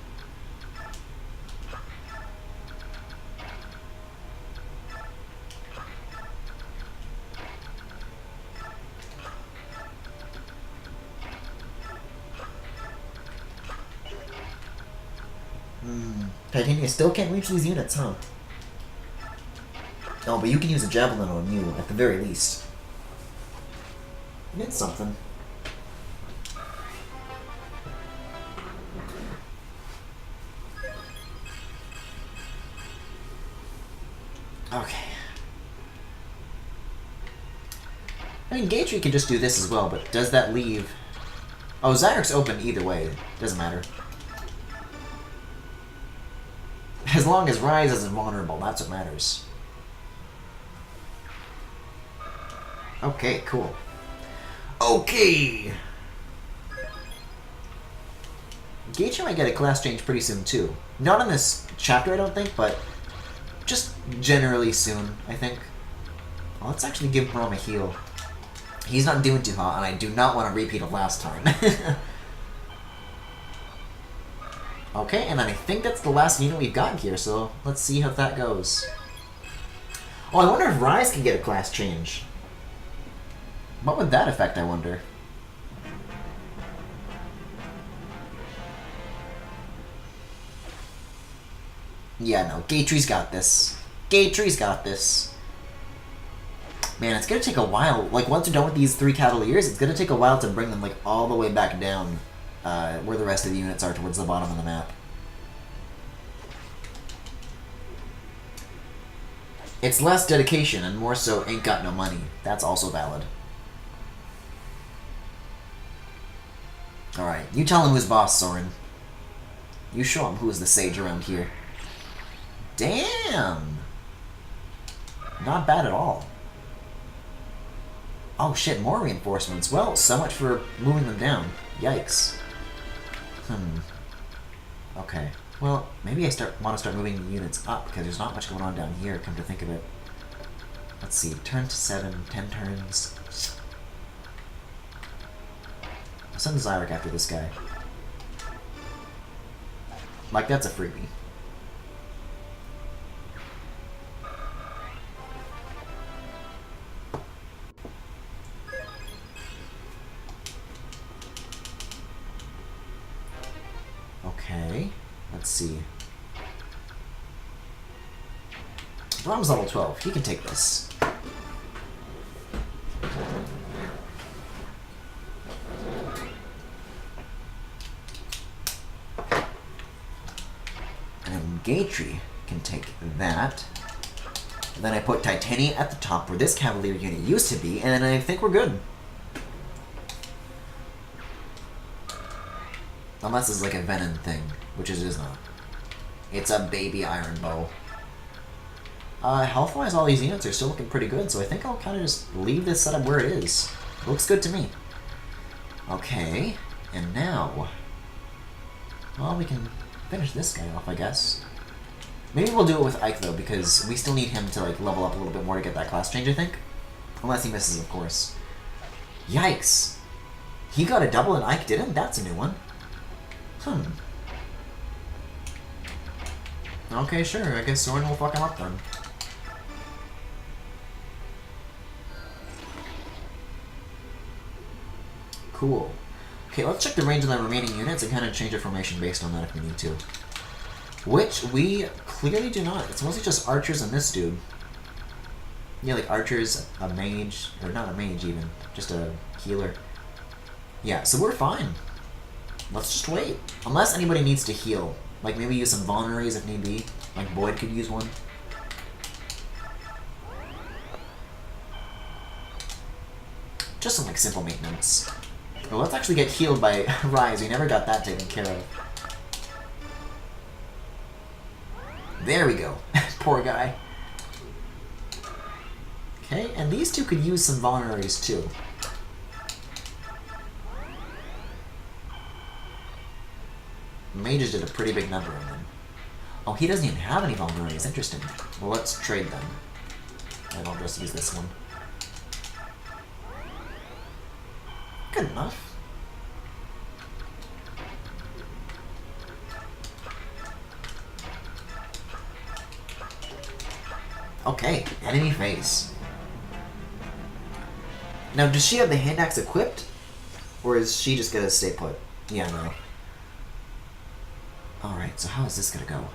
Titania still can't reach these units, huh? Oh, but you can use a javelin on you, at the very least. It's something. Okay. I mean, Gatry can just do this as well, but does that leave... Oh, Zyric's open either way. Doesn't matter. As long as Rise isn't vulnerable, that's what matters. Okay, cool. Okay! Gatry might get a class change pretty soon, too. Not in this chapter, I don't think, but just generally soon, I think. Well, let's actually give Braum a heal. He's not doing too hot, and I do not want a repeat of last time. Okay, and then I think that's the last unit we've got here, so let's see how that goes. Oh, I wonder if Rise can get a class change. What would that affect, I wonder? Yeah, no, Gatry's got this. Gatry's got this. Man, it's gonna take a while. Like, once we're done with these 3 Cavaliers, it's gonna take a while to bring them, like, all the way back down. Where the rest of the units are towards the bottom of the map. It's less dedication and more so ain't got no money. That's also valid. Alright, you tell him who's boss, Soren. You show him who is the sage around here. Damn! Not bad at all. Oh shit, more reinforcements. Well, so much for moving them down. Yikes. Okay. Well, maybe I want to start moving the units up, because there's not much going on down here, come to think of it. Let's see. Turn to 7, 10 turns. I'll send Zyric after this guy. Like, that's a freebie. Okay, let's see. Braum's level 12. He can take this. And Gatry can take that. And then I put Titania at the top where this Cavalier unit used to be, and then I think we're good. Unless it's like a Venom thing, which it is not. It's a baby iron bow. Health-wise, all these units are still looking pretty good, so I think I'll kind of just leave this setup where it is. It looks good to me. Okay, and now... Well, we can finish this guy off, I guess. Maybe we'll do it with Ike, though, because we still need him to like level up a little bit more to get that class change, I think. Unless he misses, of course. Yikes! He got a double and Ike didn't? That's a new one. Okay, sure. I guess Soren will fuck him up then. Cool. Okay, let's check the range of the remaining units and kind of change our formation based on that if we need to. Which we clearly do not. It's mostly just archers and this dude. Yeah, like archers, a mage, or not a mage even, just a healer. Yeah, so we're fine. Let's just wait. Unless anybody needs to heal. Like maybe use some vulneraries if need be. Like Boyd could use one. Just some like simple maintenance. Well, let's actually get healed by Rise. We never got that taken care of. There we go. Poor guy. Okay, and these two could use some vulneraries too. Mages did a pretty big number on them. Oh, he doesn't even have any vulneraries. Interesting. Well, let's trade them. And I'll just use this one. Good enough. Okay, enemy face. Now, does she have the hand axe equipped? Or is she just gonna stay put? Yeah, no. Alright, so how is this gonna go?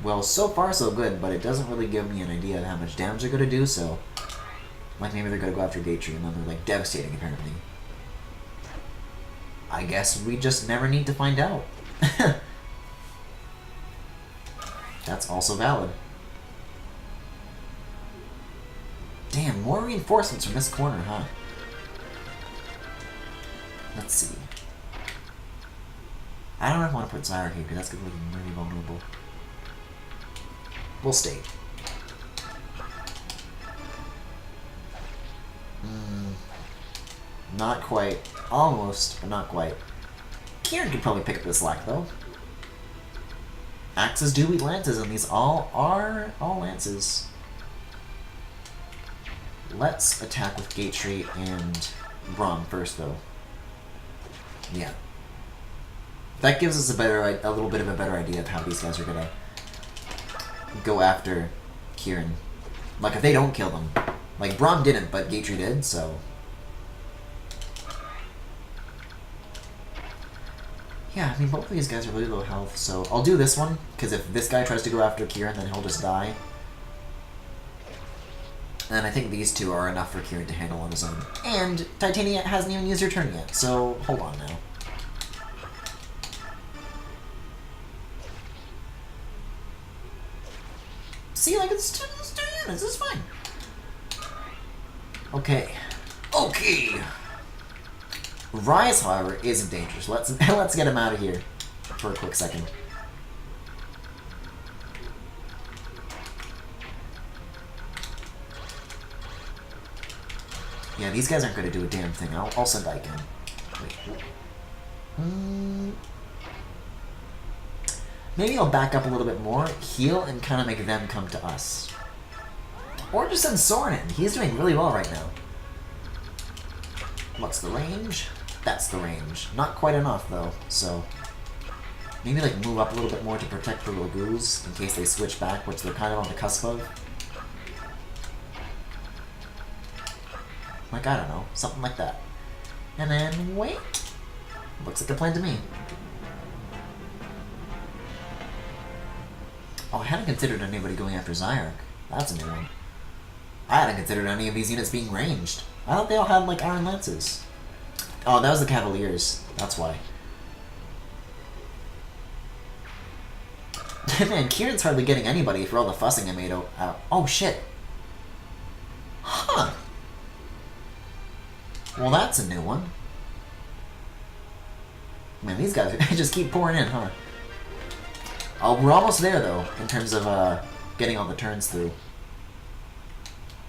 Well, so far so good, but it doesn't really give me an idea of how much damage they're gonna do, so... Like, maybe they're gonna go after Gatry, and then they're, like, devastating, apparently. I guess we just never need to find out. That's also valid. Damn, more reinforcements from this corner, huh? Let's see. I don't know if I want to put Zyre here, because that's going to be really vulnerable. We'll stay. Not quite. Almost, but not quite. Kieran could probably pick up the slack, though. Axes do beat lances, and these all are all lances. Let's attack with Gatry and Braum first, though. Yeah. That gives us a little bit of a better idea of how these guys are gonna go after Kieran. Like, if they don't kill them. Like, Braum didn't, but Gatry did, so... Yeah, I mean, both of these guys are really low health, so I'll do this one, because if this guy tries to go after Kieran, then he'll just die. And I think these two are enough for Kieran to handle on his own. And Titania hasn't even used her turn yet, so hold on now. See, like, it's 2 units, it's fine. Okay. Okay! Rise, however, isn't dangerous. Let's get him out of here for a quick second. Yeah, these guys aren't going to do a damn thing. I'll send Ike in. Wait. Maybe I'll back up a little bit more, heal, and kind of make them come to us. Or just send Soren in. He's doing really well right now. What's the range? That's the range. Not quite enough, though, so... Maybe, like, move up a little bit more to protect the Lagoos, in case they switch back, which they're kind of on the cusp of. Like, I don't know. Something like that. And then, wait. Looks like a plan to me. Oh, I hadn't considered anybody going after Zyark. That's a new one. I hadn't considered any of these units being ranged. I thought they all had, like, Iron Lances. Oh, that was the Cavaliers. That's why. Man, Kieran's hardly getting anybody for all the fussing I made out. Oh, shit. Huh. Well, that's a new one. Man, these guys just keep pouring in, huh? Oh, we're almost there, though, in terms of getting all the turns through.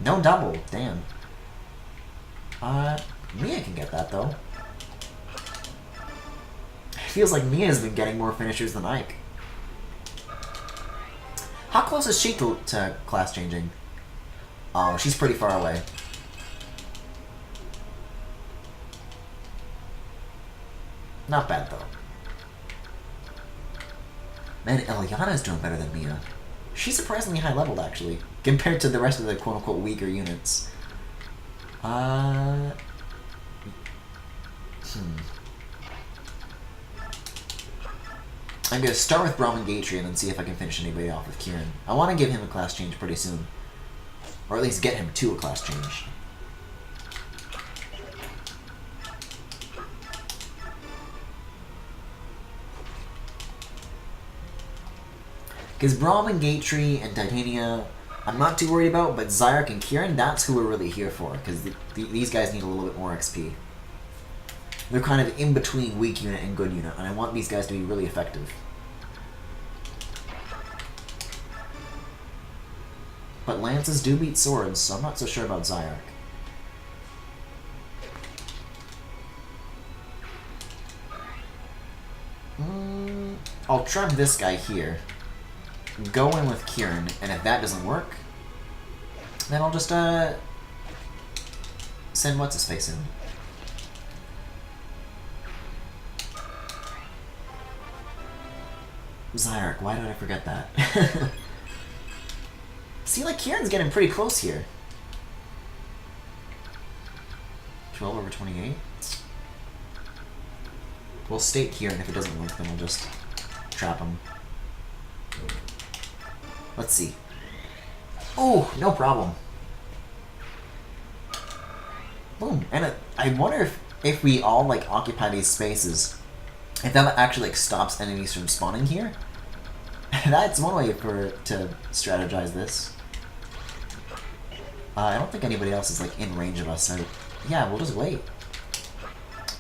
No double. Damn. Mia can get that, though. It feels like Mia's been getting more finishers than Ike. How close is she to class changing? Oh, she's pretty far away. Not bad, though. Man, Eliana's doing better than Mia. She's surprisingly high-leveled, actually, compared to the rest of the quote-unquote weaker units. I'm going to start with Braum and Gatry and then see if I can finish anybody off with Kieran. I want to give him a class change pretty soon. Or at least get him to a class change. Because Braum and Gatry and Titania, I'm not too worried about, but Zyark and Kieran, that's who we're really here for, because these guys need a little bit more XP. They're kind of in between weak unit and good unit, and I want these guys to be really effective. But lances do beat swords, so I'm not so sure about Zyark. I'll try this guy here. Go in with Kieran, and if that doesn't work, then I'll just send what's-his-face in. Zyark, why did I forget that? See, like, Kieran's getting pretty close here. 12 over 28? We'll state Kieran. If it doesn't work, then we'll just trap him. Let's see. Oh, no problem. Boom. And I wonder if we all, like, occupy these spaces, if that actually, like, stops enemies from spawning here. That's one way to strategize this. I don't think anybody else is, like, in range of us, so yeah, we'll just wait.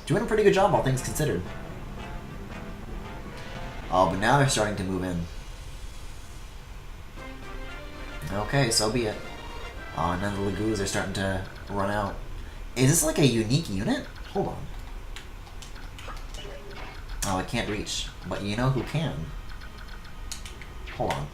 Doing a pretty good job, all things considered. Oh, but now they're starting to move in. Okay, so be it. Oh, and then the Lagoos are starting to run out. Is this like a unique unit? Hold on. Oh, I can't reach. But you know who can? Hold on.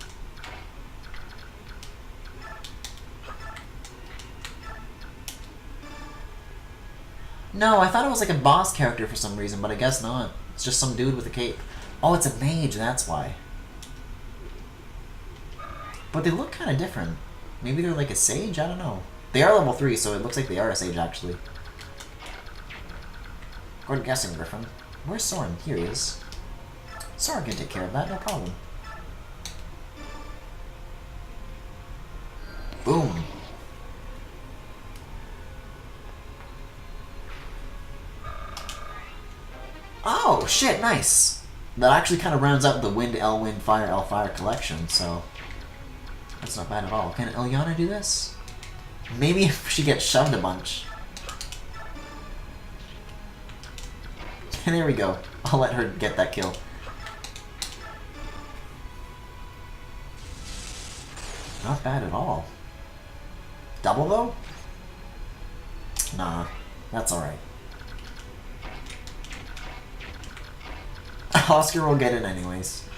No, I thought it was like a boss character for some reason, but I guess not. It's just some dude with a cape. Oh, it's a mage, that's why. But they look kind of different. Maybe they're like a sage? I don't know. They are level 3, so it looks like they are a sage, actually. Good guessing, Griffin. Where's Soren? Here he is. Soren can take care of that, no problem. Boom. Oh, shit, nice. That actually kind of rounds out the Wind, L Wind, Fire, L Fire collection, so that's not bad at all. Can Ilyana do this? Maybe if she gets shoved a bunch. And there we go. I'll let her get that kill. Not bad at all. Double, though? Nah, that's alright. Oscar will get it anyways.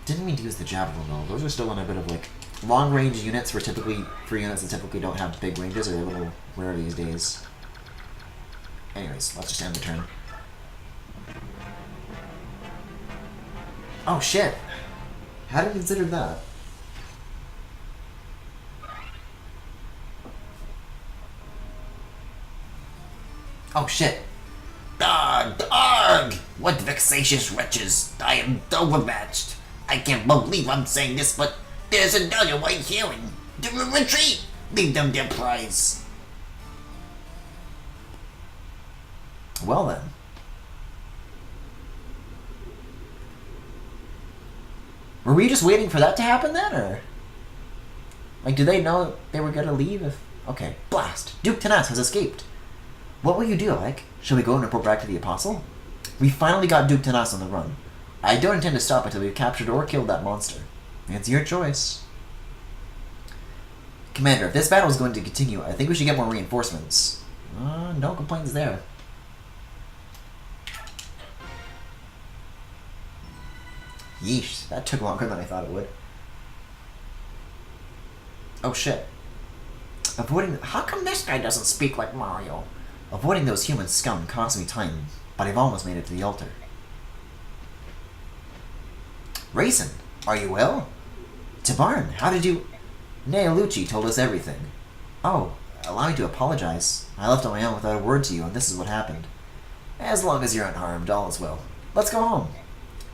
Didn't mean to use the Javelin though. Those are still in a bit of like long range units for units that typically don't have big ranges are a little rare these days. Anyways, let's just end the turn. Oh shit! Hadn't considered that. Oh shit! Arg! Arg! What vexatious wretches! I am overmatched. I can't believe I'm saying this, but there's another white heron. Retreat! Leave them their prize. Well then. Were we just waiting for that to happen then, or? Like, do they know they were gonna leave if... Okay. Blast! Duke Tanas has escaped. What will you do, Alec? Shall we go and report back to the Apostle? We finally got Duke Tanas on the run. I don't intend to stop until we've captured or killed that monster. It's your choice. Commander, if this battle is going to continue, I think we should get more reinforcements. No complaints there. Yeesh, that took longer than I thought it would. Oh shit. How come this guy doesn't speak like Mario? Avoiding those human scum cost me time, but I've almost made it to the altar. Raisin, are you well? Tabarn, how did you... Neolucci told us everything. Oh, allow me to apologize. I left on my own without a word to you, and this is what happened. As long as you're unharmed, all is well. Let's go home.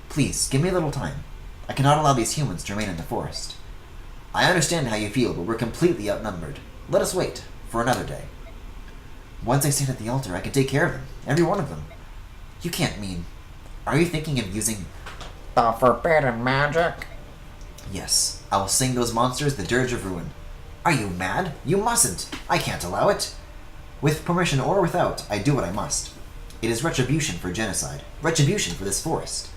Please, give me a little time. I cannot allow these humans to remain in the forest. I understand how you feel, but we're completely outnumbered. Let us wait for another day. Once I stand at the altar, I can take care of them. Every one of them. You can't mean... Are you thinking of using the forbidden magic? Yes, I will sing those monsters the dirge of ruin. Are you mad? You mustn't. I can't allow it. With permission or without, I do what I must. It is retribution for genocide. Retribution for this forest.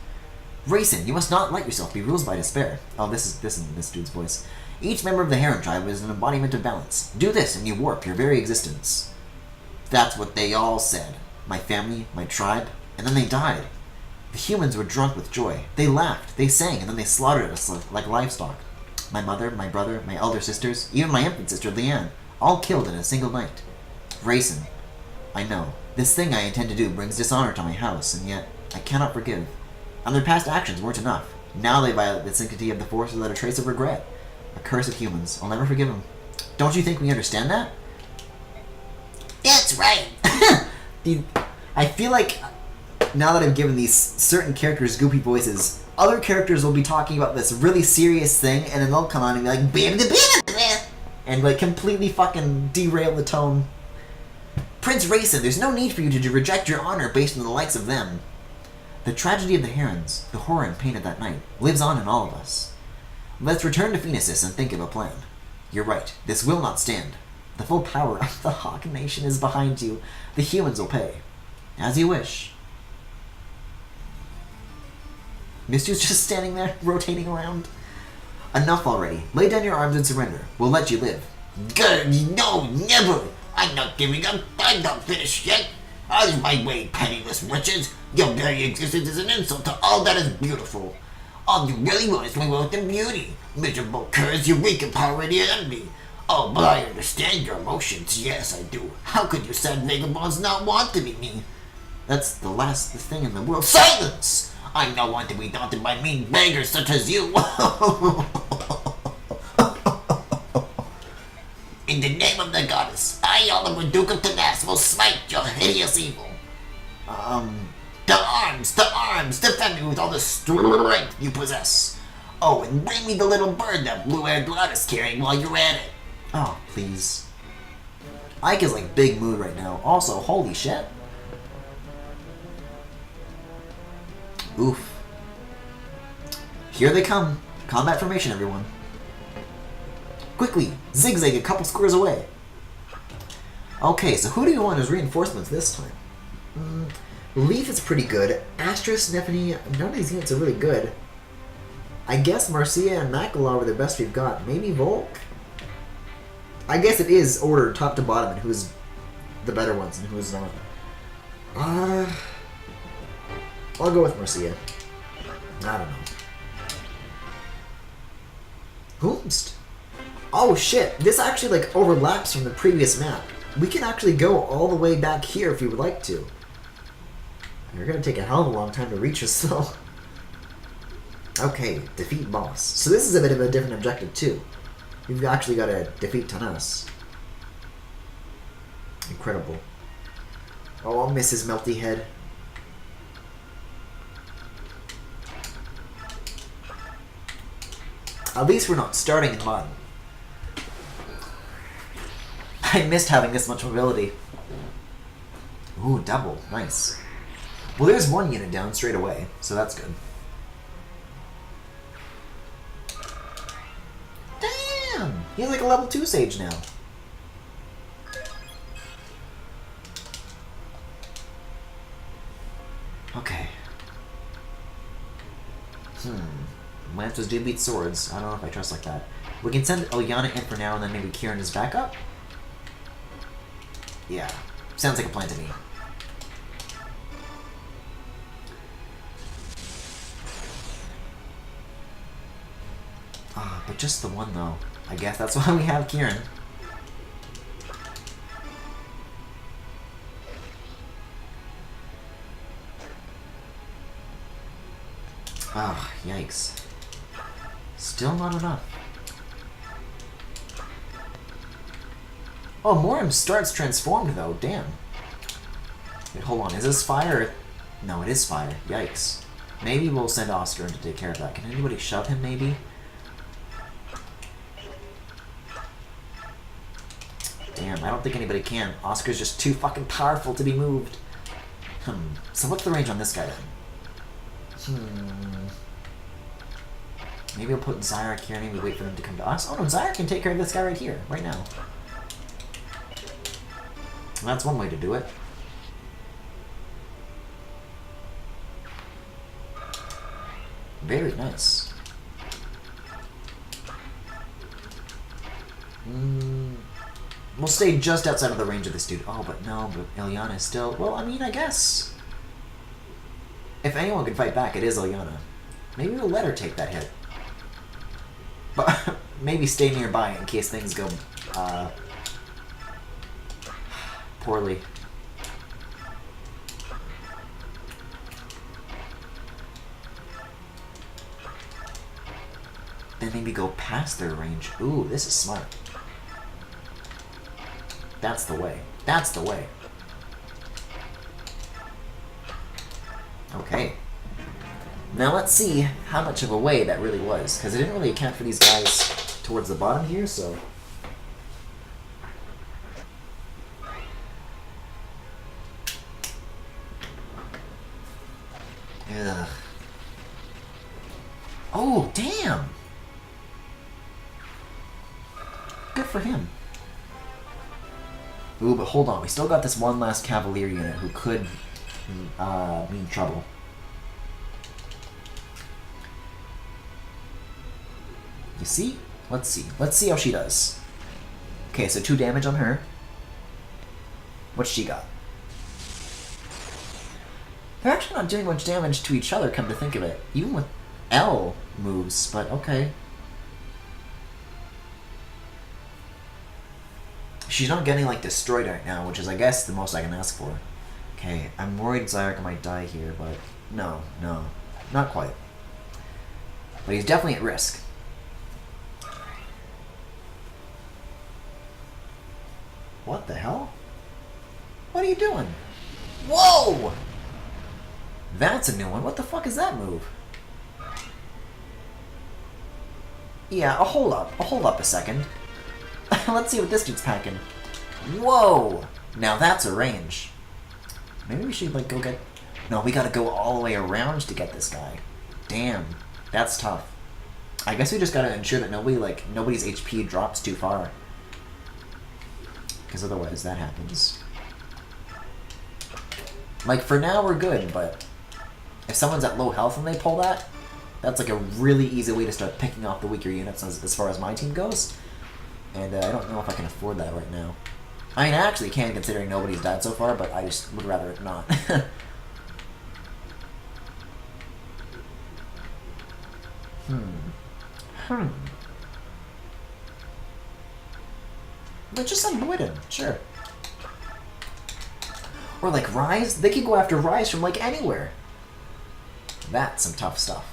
Raisin, you must not let yourself be ruled by despair. Oh, this is this dude's voice. Each member of the Heron tribe is an embodiment of balance. Do this and you warp your very existence. That's what they all said. My family, my tribe, and then they died. The humans were drunk with joy. They laughed, they sang, and then they slaughtered us like livestock. My mother, my brother, my elder sisters, even my infant sister Leanne, all killed in a single night. Raisin, I know, this thing I intend to do brings dishonor to my house, and yet I cannot forgive. And their past actions weren't enough. Now they violate the sanctity of the forest without a trace of regret. A curse of humans. I'll never forgive them. Don't you think we understand that? That's right. Dude, I feel like now that I've given these certain characters goopy voices, other characters will be talking about this really serious thing, and then they'll come on and be like, "Bam, and like completely fucking derail the tone. Prince Raisin, there's no need for you to reject your honor based on the likes of them. The tragedy of the herons, the horror and pain of that night, lives on in all of us. Let's return to Phoenicis and think of a plan. You're right, this will not stand. The full power of the Hawk Nation is behind you. The humans will pay. As you wish." Misty's just standing there, rotating around. Enough already. Lay down your arms and surrender. We'll let you live. Good, no, never. I'm not giving up. I'm not finished yet. Out of my way, penniless wretches. Your very existence is an insult to all that is beautiful. All you really want is my wealth and beauty. Miserable curs, you reek of poverty and envy. Oh, but I understand your emotions. Yes, I do. How could you sad vagabonds not want to be me? That's the last thing in the world. Silence! I don't want to be daunted by mean beggars such as you. In the name of the goddess, I, Oliver, Duke of Tanas, will smite your hideous evil. The arms, defend me with all the strength you possess. Oh, and bring me the little bird that blue-haired Glad is carrying while you're at it. Oh, please. Ike is like big mood right now. Also, holy shit. Oof. Here they come. Combat formation, everyone. Quickly, zigzag a couple squares away. Okay, so who do you want as reinforcements this time? Leaf is pretty good. Astris, Nephany, none of these units are really good. I guess Marcia and Makala were the best we've got. Maybe Volk? I guess it is ordered top to bottom and who's the better ones and who's not. I'll go with Marcia. I don't know. Whomst? Oh shit, this actually like overlaps from the previous map. We can actually go all the way back here if we would like to. You're gonna take a hell of a long time to reach us though. Okay, defeat boss. So this is a bit of a different objective too. You've actually got to defeat Tanas. Incredible. Oh, I'll miss his melty head. At least we're not starting in mud. I missed having this much mobility. Ooh, double. Nice. Well, there's one unit down straight away, so that's good. Damn! He's like a level 2 sage now. Okay. Lancers do beat swords. I don't know if I trust like that. We can send Olyana in for now, and then maybe Kieran is back up? Yeah. Sounds like a plan to me. But just the one, though. I guess that's why we have Kieran. Yikes. Still not enough. Oh, Morim starts transformed, though. Damn. Wait, hold on. Is this fire? No, it is fire. Yikes. Maybe we'll send Oscar in to take care of that. Can anybody shove him, maybe? Damn, I don't think anybody can. Oscar's just too fucking powerful to be moved. So what's the range on this guy, then? Maybe we'll put Zyark here, maybe wait for them to come to us. Oh no, Zyark can take care of this guy right here, right now. That's one way to do it. Very nice. We'll stay just outside of the range of this dude. Oh, but no, but Ilyana is still... Well, I mean, I guess... If anyone can fight back, it is Ilyana. Maybe we'll let her take that hit. But maybe stay nearby in case things go, poorly. Then maybe go past their range. Ooh, this is smart. That's the way. That's the way. Okay. Now let's see how much of a way that really was, because I didn't really account for these guys towards the bottom here, so... Ugh. Oh, damn! Good for him. Ooh, but hold on, we still got this one last Cavalier unit who could mean trouble. You see? Let's see. Let's see how she does. Okay, so 2 damage on her. What's she got? They're actually not doing much damage to each other, come to think of it. Even with L moves, but okay. She's not getting, like, destroyed right now, which is, I guess, the most I can ask for. Okay, I'm worried Zyark might die here, but no, not quite. But he's definitely at risk. What the hell? What are you doing? Whoa! That's a new one. What the fuck is that move? Yeah, I'll hold up a second. Let's see what this dude's packing. Whoa! Now that's a range. Maybe we should, like, go get... No, we gotta go all the way around to get this guy. Damn. That's tough. I guess we just gotta ensure that nobody's HP drops too far. Because otherwise that happens. Like, for now we're good, but... If someone's at low health and they pull that, that's like a really easy way to start picking off the weaker units as far as my team goes. And I don't know if I can afford that right now. I mean, I actually can, considering nobody's died so far, but I just would rather it not. But just unavoid him, sure. Or like Rise, they could go after Rise from like anywhere. That's some tough stuff.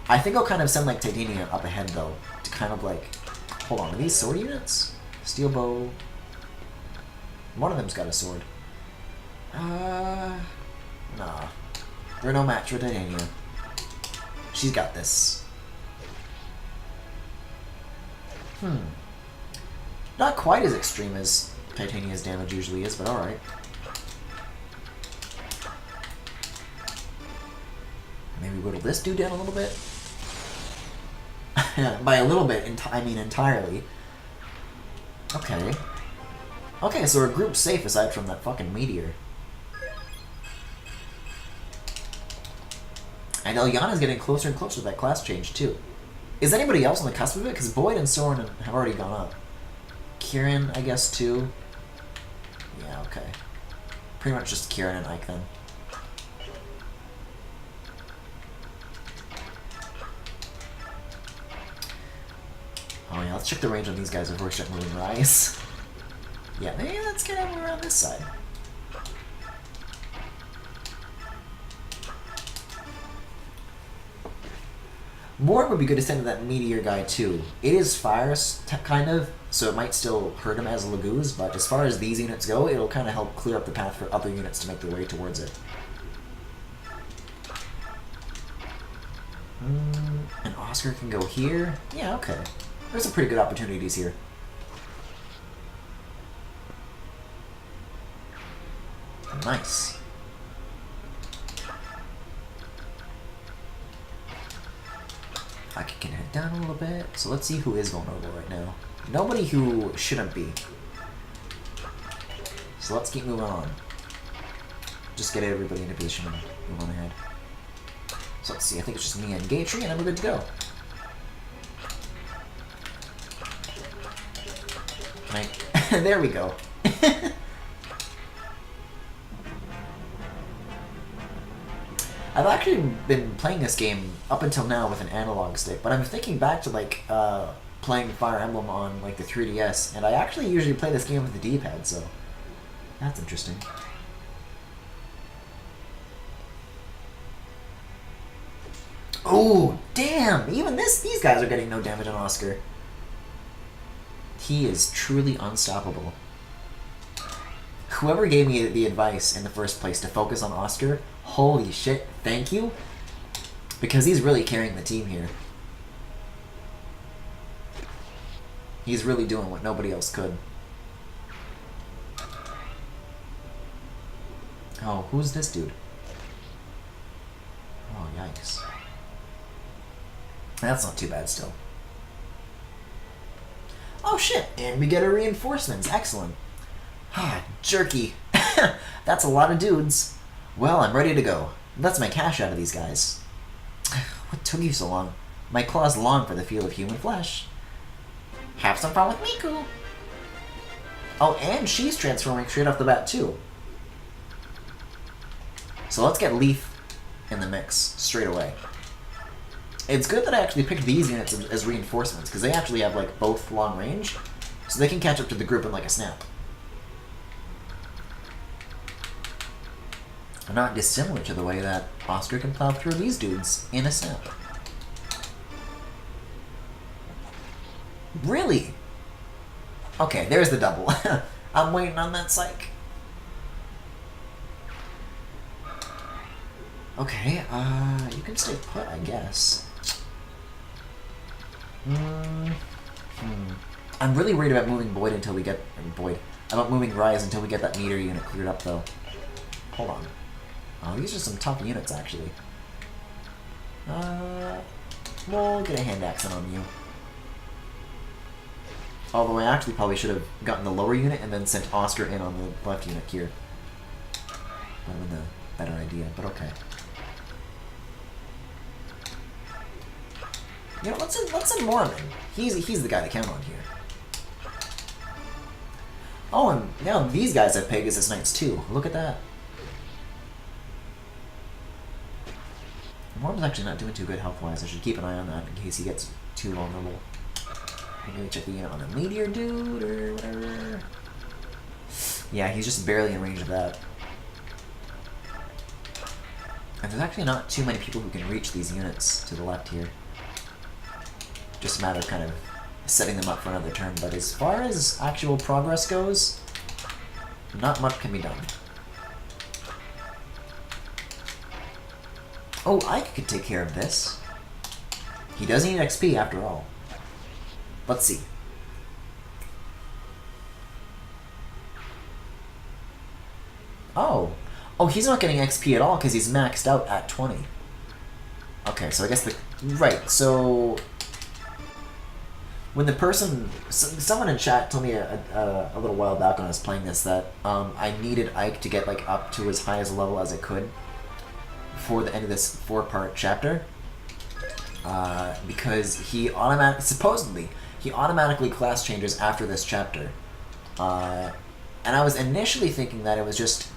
I think I'll kind of send like Titania up ahead though, to kind of like... Hold on, are these sword units? Steel bow... One of them's got a sword. Nah. They're no match for Titania. She's got this. Not quite as extreme as Titania's damage usually is, but alright. Maybe whittle this dude down a little bit? By a little bit, I mean entirely. Okay. Okay, so our group's safe aside from that fucking meteor. And Ilyana's getting closer and closer to that class change, too. Is anybody else on the cusp of it? Because Boyd and Soren have already gone up. Kieran, I guess, too. Yeah, okay. Pretty much just Kieran and Ike, then. Oh yeah, let's check the range on these guys before we start moving Rise. Yeah, maybe let's get him around this side. Morn would be good to send to that meteor guy too. It is fire, kind of, so it might still hurt him as Laguz, but as far as these units go, it'll kind of help clear up the path for other units to make their way towards it. And Oscar can go here? Yeah, okay. There's some pretty good opportunities here. Nice. I can head down a little bit. So let's see who is vulnerable right now. Nobody who shouldn't be. So let's keep moving on. Just get everybody into position and move on ahead. So let's see, I think it's just me and Gatry, and then we're good to go. Can I... there we go. I've actually been playing this game up until now with an analog stick, but I'm thinking back to like playing Fire Emblem on like the 3DS, and I actually usually play this game with the D-pad, so that's interesting. Oh, damn! Even these guys are getting no damage on Oscar. He is truly unstoppable. Whoever gave me the advice in the first place to focus on Oscar, holy shit, thank you. Because he's really carrying the team here. He's really doing what nobody else could. Oh, who's this dude? Oh, yikes. That's not too bad still. Oh shit, and we get our reinforcements, excellent. Ah, jerky. That's a lot of dudes. Well, I'm ready to go. Let's make cash out of these guys. What took you so long? My claws long for the feel of human flesh. Have some fun with Miku. Oh, and she's transforming straight off the bat too. So let's get Leaf in the mix straight away. It's good that I actually picked these units as reinforcements, because they actually have like both long range, so they can catch up to the group in like a snap. Not dissimilar to the way that Oscar can plow through these dudes in a snap. Really? Okay, there's the double. I'm waiting on that psych. Okay, you can stay put, I guess. I'm really worried about moving Boyd until we get... about moving Rise until we get that meter unit cleared up, though. Hold on. Oh, these are some tough units, actually. We'll get a hand accent on you. Although I actually probably should have gotten the lower unit and then sent Oscar in on the left unit here. That would have been a better idea, but okay. You know, let's send Mormon. He's the guy to count on here. Oh, and now these guys have Pegasus Knights too. Look at that. Mormon's actually not doing too good health-wise. I should keep an eye on that in case he gets too vulnerable. Maybe check the unit on a meteor dude or whatever. Yeah, he's just barely in range of that. And there's actually not too many people who can reach these units to the left here. Just a matter of kind of setting them up for another turn. But as far as actual progress goes, not much can be done. Oh, Ike could take care of this. He does need XP after all. Let's see. Oh. Oh, he's not getting XP at all because he's maxed out at 20. Okay, so I guess the... Right, so... When the person... Someone in chat told me a little while back when I was playing this that I needed Ike to get like up to as high as a level as I could before the end of this 4-part chapter. Because he supposedly, he automatically class changes after this chapter. And I was initially thinking that it was just,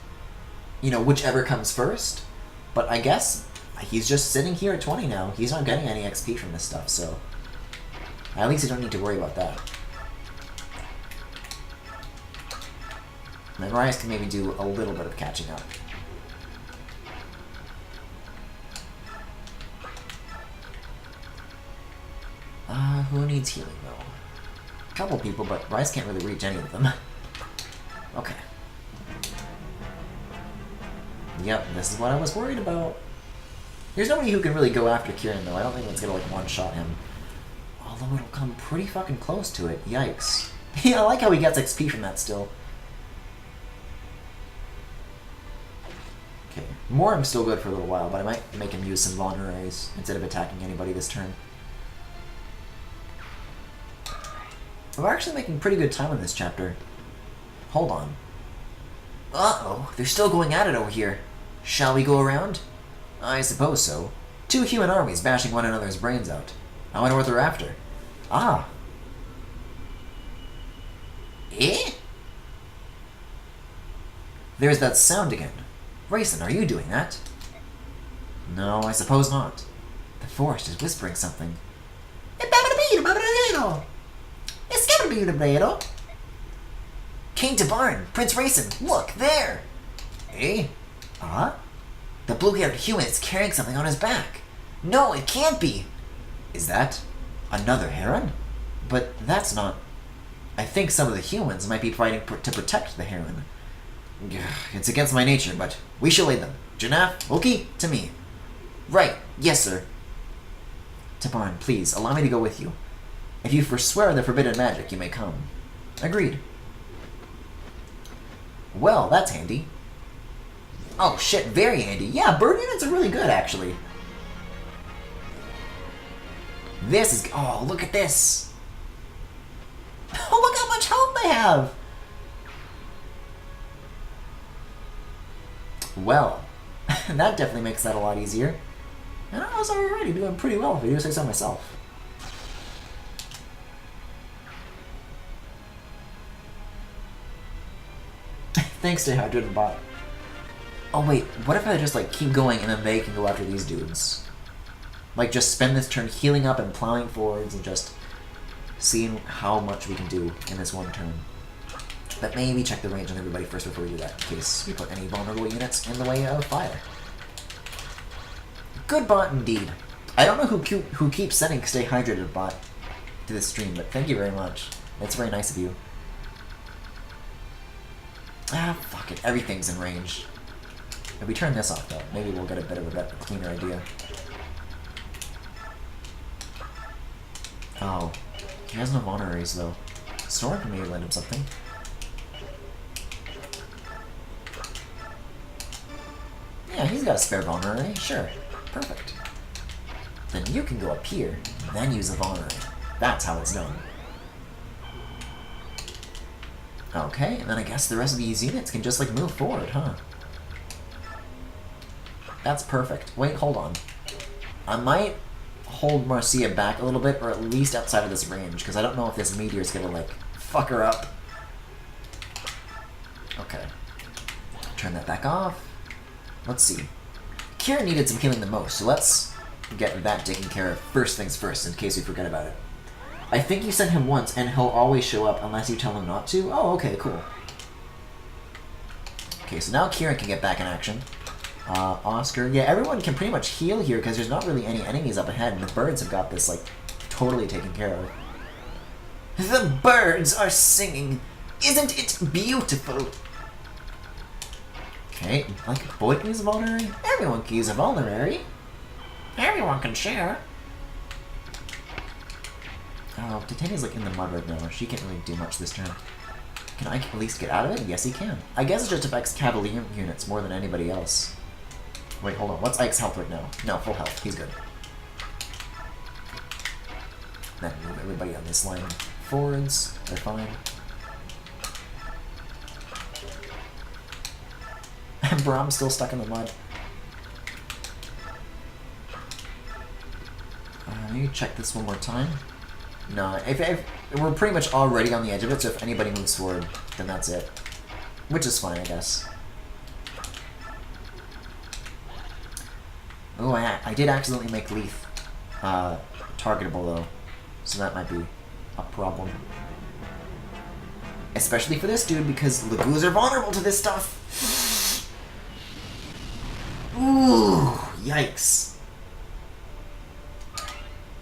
you know, whichever comes first. But I guess he's just sitting here at 20 now. He's not getting any XP from this stuff, so... At least you don't need to worry about that. And Rise can maybe do a little bit of catching up. Who needs healing, though? A couple people, but Rise can't really reach any of them. Okay. Yep, this is what I was worried about. There's nobody who can really go after Kieran, though. I don't think it's gonna, like, one-shot him. Although it'll come pretty fucking close to it. Yikes. Yeah, I like how he gets XP from that still. Okay. Morm's still good for a little while, but I might make him use some vulneraries instead of attacking anybody this turn. We're actually making pretty good time on this chapter. Hold on. Uh-oh, they're still going at it over here. Shall we go around? I suppose so. 2 human armies bashing one another's brains out. I wonder what they're after. Ah. Eh? There's that sound again. Rayson, are you doing that? No, I suppose not. The forest is whispering something. King to Barn! Prince Rayson! Look, there! Eh? Huh? The blue-haired human is carrying something on his back. No, it can't be! Is that another heron? But that's not... I think some of the humans might be fighting to protect the heron. It's against my nature, but we shall aid them. Janaf, Oki, to me. Right, yes, sir. Tabarn, please, allow me to go with you. If you forswear the forbidden magic, you may come. Agreed. Well, that's handy. Oh shit, very handy. Yeah, bird units are really good, actually. This is... Oh, look at this. Oh, look how much health they have. Well, that definitely makes that a lot easier. And I was already doing pretty well, if I do say so myself. Thanks to Hydrated Bot. Oh wait, what if I just like keep going and then they can go after these dudes? Like just spend this turn healing up and plowing forwards and just seeing how much we can do in this one turn. But maybe check the range on everybody first before we do that, in case we put any vulnerable units in the way of fire. Good bot indeed. I don't know who keeps sending Stay Hydrated Bot to this stream, but thank you very much. It's very nice of you. Ah, fuck it. Everything's in range. If we turn this off, though, maybe we'll get a bit of a better, cleaner idea. Oh. He has no honoraries, though. Sora can maybe lend him something. Yeah, he's got a spare honorary. Sure. Perfect. Then you can go up here, then use a honorary. That's how it's done. Okay, and then I guess the rest of these units can just, like, move forward, huh? That's perfect. Wait, hold on. I might hold Marcia back a little bit, or at least outside of this range, because I don't know if this meteor is gonna, like, fuck her up. Okay. Turn that back off. Let's see. Kira needed some healing the most, so let's get that taken care of first things first, in case we forget about it. I think you sent him once, and he'll always show up unless you tell him not to. Oh, okay, cool. Okay, so now Kieran can get back in action. Oscar. Yeah, everyone can pretty much heal here, because there's not really any enemies up ahead, and the birds have got this, like, totally taken care of. The birds are singing. Isn't it beautiful? Okay, like, boy can use a vulnerary? Everyone can use a vulnerary. Everyone can share. Oh, Titania's like in the mud right now. She can't really do much this turn. Can Ike at least get out of it? Yes, he can. I guess it just affects Cavalier units more than anybody else. Wait, hold on. What's Ike's health right now? No, full health. He's good. Then move everybody on this line forwards. They're fine. And Brahm's still stuck in the mud. Maybe check this one more time. No, if we're pretty much already on the edge of it, so if anybody moves forward, then that's it. Which is fine, I guess. Oh, I did accidentally make Leaf targetable, though. So that might be a problem. Especially for this dude, because Lagoos are vulnerable to this stuff. Ooh, yikes.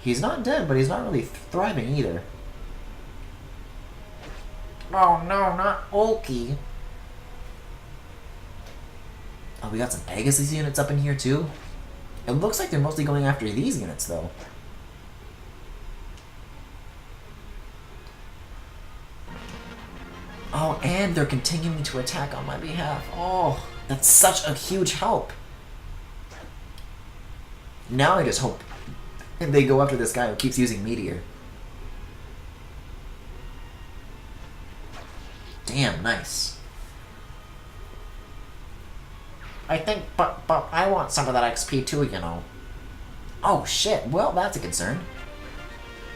He's not dead, but he's not really thriving either. Oh no, not Ulky. Oh, we got some Pegasus units up in here too? It looks like they're mostly going after these units, though. Oh, and they're continuing to attack on my behalf. Oh, that's such a huge help. Now I just hope they go after this guy who keeps using Meteor. Damn, nice. I think, but I want some of that XP too, you know. Oh shit, well that's a concern.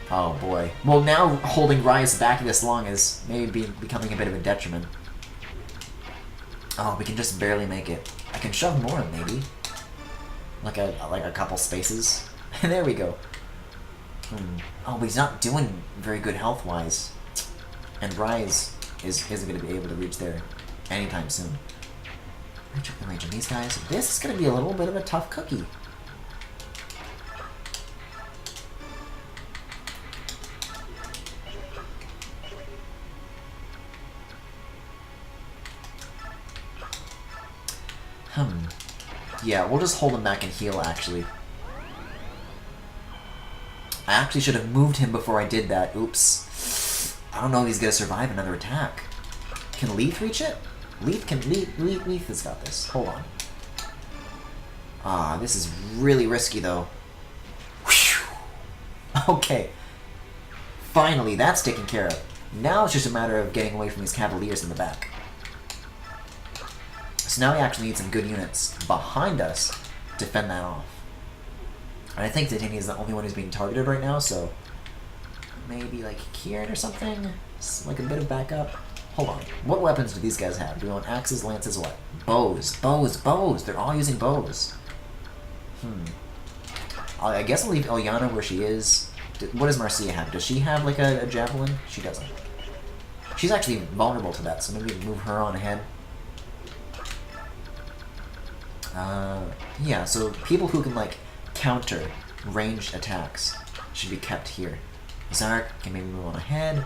Oh boy. Well now holding Rise back this long is maybe becoming a bit of a detriment. Oh, we can just barely make it. I can shove more in maybe. Like a couple spaces. There we go. Oh, but he's not doing very good health-wise. And Rise isn't going to be able to reach there anytime soon. Check the range on these guys. This is going to be a little bit of a tough cookie. Yeah, we'll just hold him back and heal, actually. I actually should have moved him before I did that. Oops. I don't know if he's going to survive another attack. Can Leaf reach it? Leaf has got this. Hold on. Ah, this is really risky, though. Whew. Okay. Finally, that's taken care of. Now it's just a matter of getting away from these Cavaliers in the back. So now we actually need some good units behind us to fend that off. And I think Titania is the only one who's being targeted right now, so maybe like Kieran or something? Just like a bit of backup. Hold on. What weapons do these guys have? Do we want axes, lances, what? Bows. Bows. They're all using bows. I guess I'll leave Ilyana where she is. What does Marcia have? Does she have like a javelin? She doesn't. She's actually vulnerable to that, so maybe we can move her on ahead. Yeah, so people who can, like, counter ranged attacks should be kept here. Zarek can maybe move on ahead.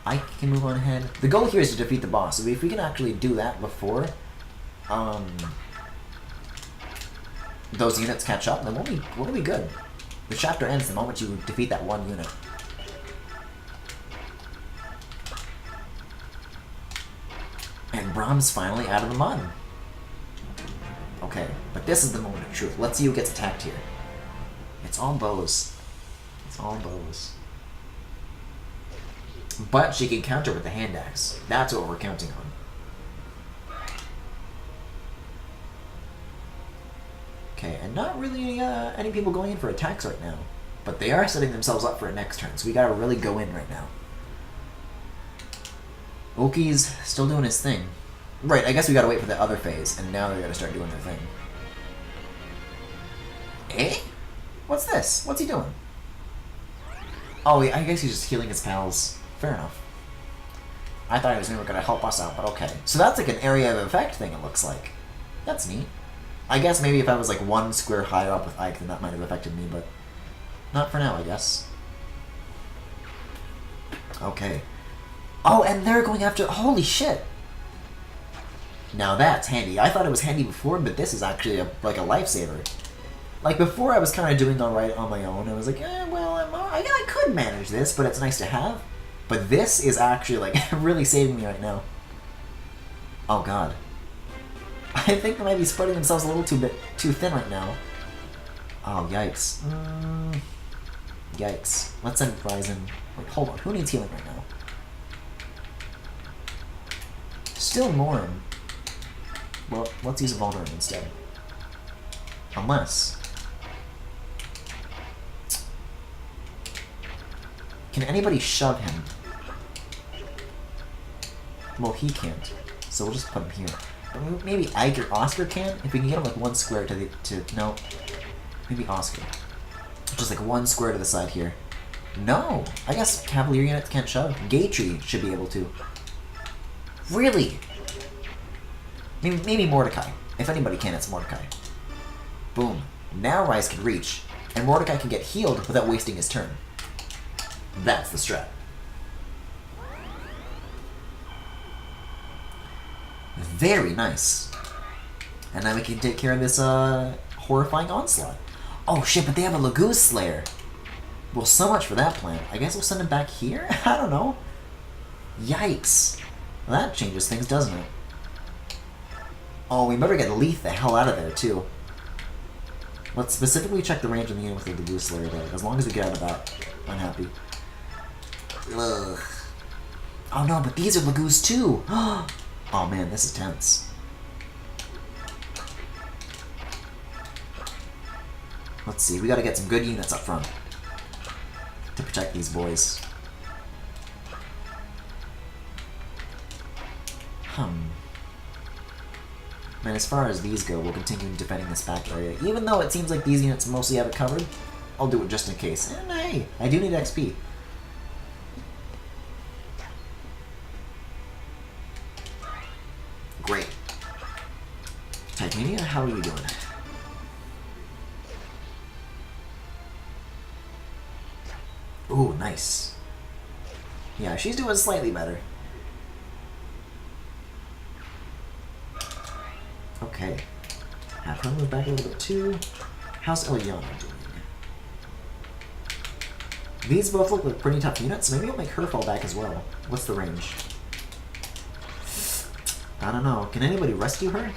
Ike can move on ahead. The goal here is to defeat the boss, so if we can actually do that before those units catch up, then we'll be good. The chapter ends the moment you defeat that one unit. And Brahm's finally out of the mud. Okay, but this is the moment of truth. Let's see who gets attacked here. It's all bows. It's all bows. But she can counter with the hand axe. That's what we're counting on. Okay, and not really any people going in for attacks right now. But they are setting themselves up for a next turn, so we gotta really go in right now. Oki's still doing his thing. Right, I guess we gotta wait for the other phase, and now they gotta start doing their thing. Eh? What's this? What's he doing? Oh, yeah, I guess he's just healing his pals. Fair enough. I thought he was gonna help us out, but okay. So that's like an area of effect thing, it looks like. That's neat. I guess maybe if I was like one square higher up with Ike, then that might have affected me, but not for now, I guess. Okay. Oh, and they're going after... Holy shit! Now that's handy. I thought it was handy before, but this is actually like a lifesaver. Like before I was kind of doing alright on my own. I was like, well, I could manage this, but it's nice to have. But this is actually like really saving me right now. Oh god. I think they might be spreading themselves a little too thin right now. Oh, yikes. Yikes. Let's send Ryzen. Wait, hold on. Who needs healing right now? Still Norm. Well, let's use a Vulnerable instead. Unless... Can anybody shove him? Well, he can't. So we'll just put him here. But maybe Ike or Oscar can? If we can get him like one square no. Maybe Oscar. Just like one square to the side here. No! I guess Cavalier units can't shove. Gatry should be able to. Really? Maybe Mordecai. If anybody can, it's Mordecai. Boom. Now Rise can reach, and Mordecai can get healed without wasting his turn. That's the strat. Very nice. And now we can take care of this horrifying onslaught. Oh shit, but they have a Lagoose Slayer. Well, so much for that plan. I guess we'll send him back here? I don't know. Yikes. Well, that changes things, doesn't it? Oh, we better get Leaf the hell out of there, too. Let's specifically check the range of the unit with the Lagoose Slayer, though. As long as we get out of that, I'm happy. Ugh. Oh no, but these are Lagoos too! Oh man, this is tense. Let's see, we gotta get some good units up front to protect these boys. And as far as these go, we'll continue defending this back area. Even though it seems like these units mostly have it covered, I'll do it just in case. And hey, I do need XP. Great. Titania, how are you doing? Ooh, nice. Yeah, she's doing slightly better. Okay. Have her move back a little bit too. How's Ilyana doing? These both look like pretty tough units, so maybe I'll make her fall back as well. What's the range? I don't know. Can anybody rescue her?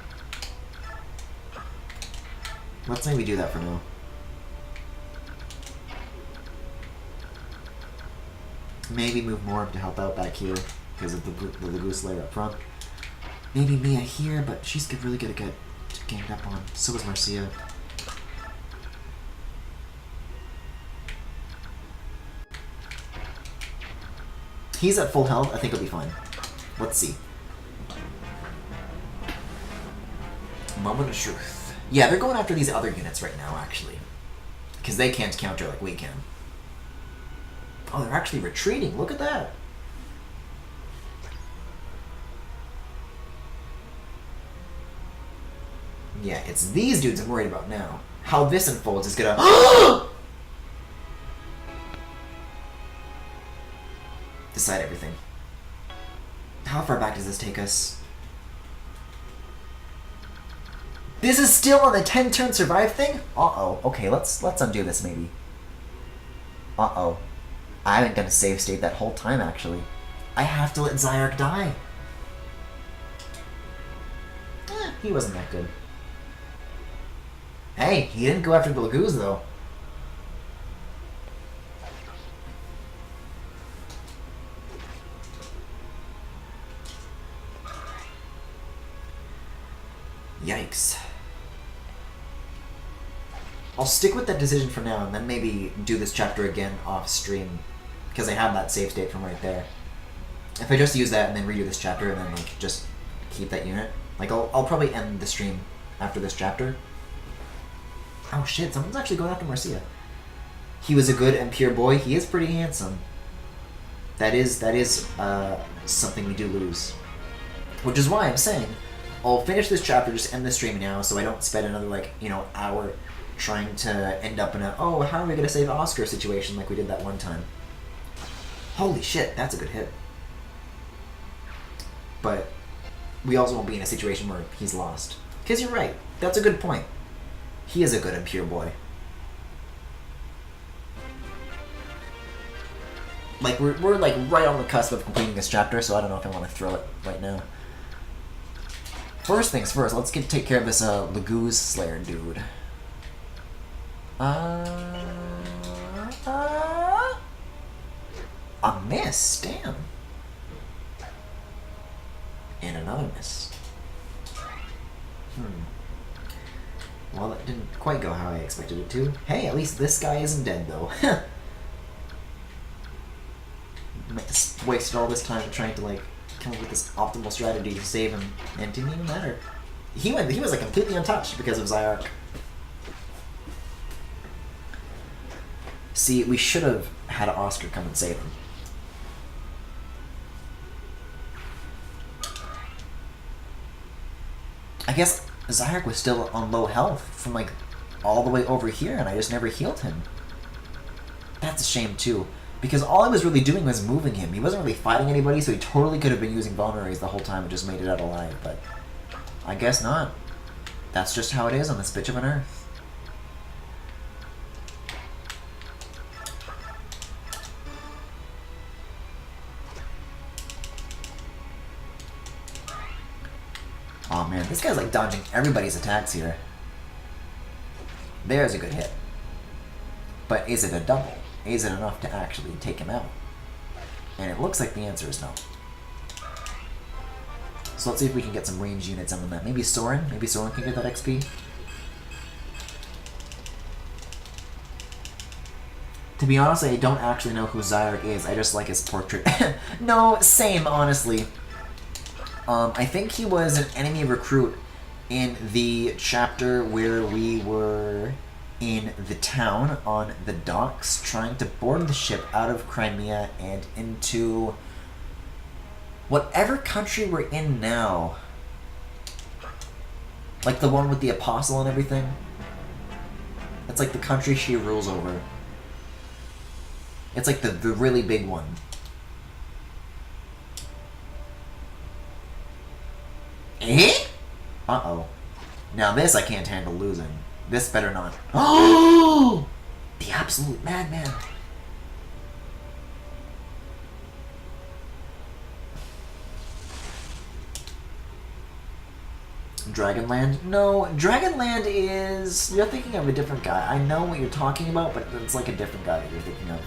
Let's maybe do that for now. Maybe move more to help out back here because of the Lagoose layer up front. Maybe Mia here, but she's really good to get ganged up on. So is Marcia. He's at full health. I think he'll be fine. Let's see. Moment of truth. Yeah, they're going after these other units right now, actually. Because they can't counter like we can. Oh, they're actually retreating. Look at that. Yeah, it's these dudes I'm worried about now. How this unfolds is gonna decide everything. How far back does this take us? This is still on the 10-turn survive thing? Uh-oh. Okay, let's undo this maybe. Uh-oh. I haven't done a save state that whole time, actually. I have to let Zyark die. He wasn't that good. Hey, he didn't go after the Lagoos, though. Yikes. I'll stick with that decision for now, and then maybe do this chapter again off stream, because I have that save state from right there. If I just use that and then redo this chapter and then like just keep that unit, like I'll probably end the stream after this chapter. Oh shit! Someone's actually going after Marcia. He was a good and pure boy. He is pretty handsome. That is something we do lose, which is why I'm saying I'll finish this chapter, just end the stream now, so I don't spend another hour trying to end up in a, oh, how are we going to save Oscar situation like we did that one time. Holy shit, that's a good hit. But we also won't be in a situation where he's lost. Because you're right, that's a good point. He is a good and pure boy. Like, we're like right on the cusp of completing this chapter, so I don't know if I want to throw it right now. First things first, let's take care of this Lagoos Slayer dude. A miss, damn. And another miss. Well, that didn't quite go how I expected it to. Hey, at least this guy isn't dead, though. Wasted all this time trying to, come up with this optimal strategy to save him, and it didn't even matter. He was, completely untouched because of Zyark. See, we should have had Oscar come and save him. I guess Zyark was still on low health from, all the way over here, and I just never healed him. That's a shame, too. Because all I was really doing was moving him. He wasn't really fighting anybody, so he totally could have been using vulneraries the whole time and just made it out alive, but I guess not. That's just how it is on this bitch of an earth. Oh man, this guy's dodging everybody's attacks here. There's a good hit. But is it a double? Is it enough to actually take him out? And it looks like the answer is no. So let's see if we can get some range units on that. Maybe Soren? Maybe Soren can get that XP? To be honest, I don't actually know who Zyark is. I just like his portrait. No, same, honestly. I think he was an enemy recruit in the chapter where we were in the town on the docks trying to board the ship out of Crimea and into whatever country we're in now. Like the one with the apostle and everything. It's like the country she rules over. It's like the really big one. Eh? Uh-oh. Now this I can't handle losing. This better not. Oh! The absolute madman. Dragonland? No, Dragonland is... You're thinking of a different guy. I know what you're talking about, but it's like a different guy that you're thinking of.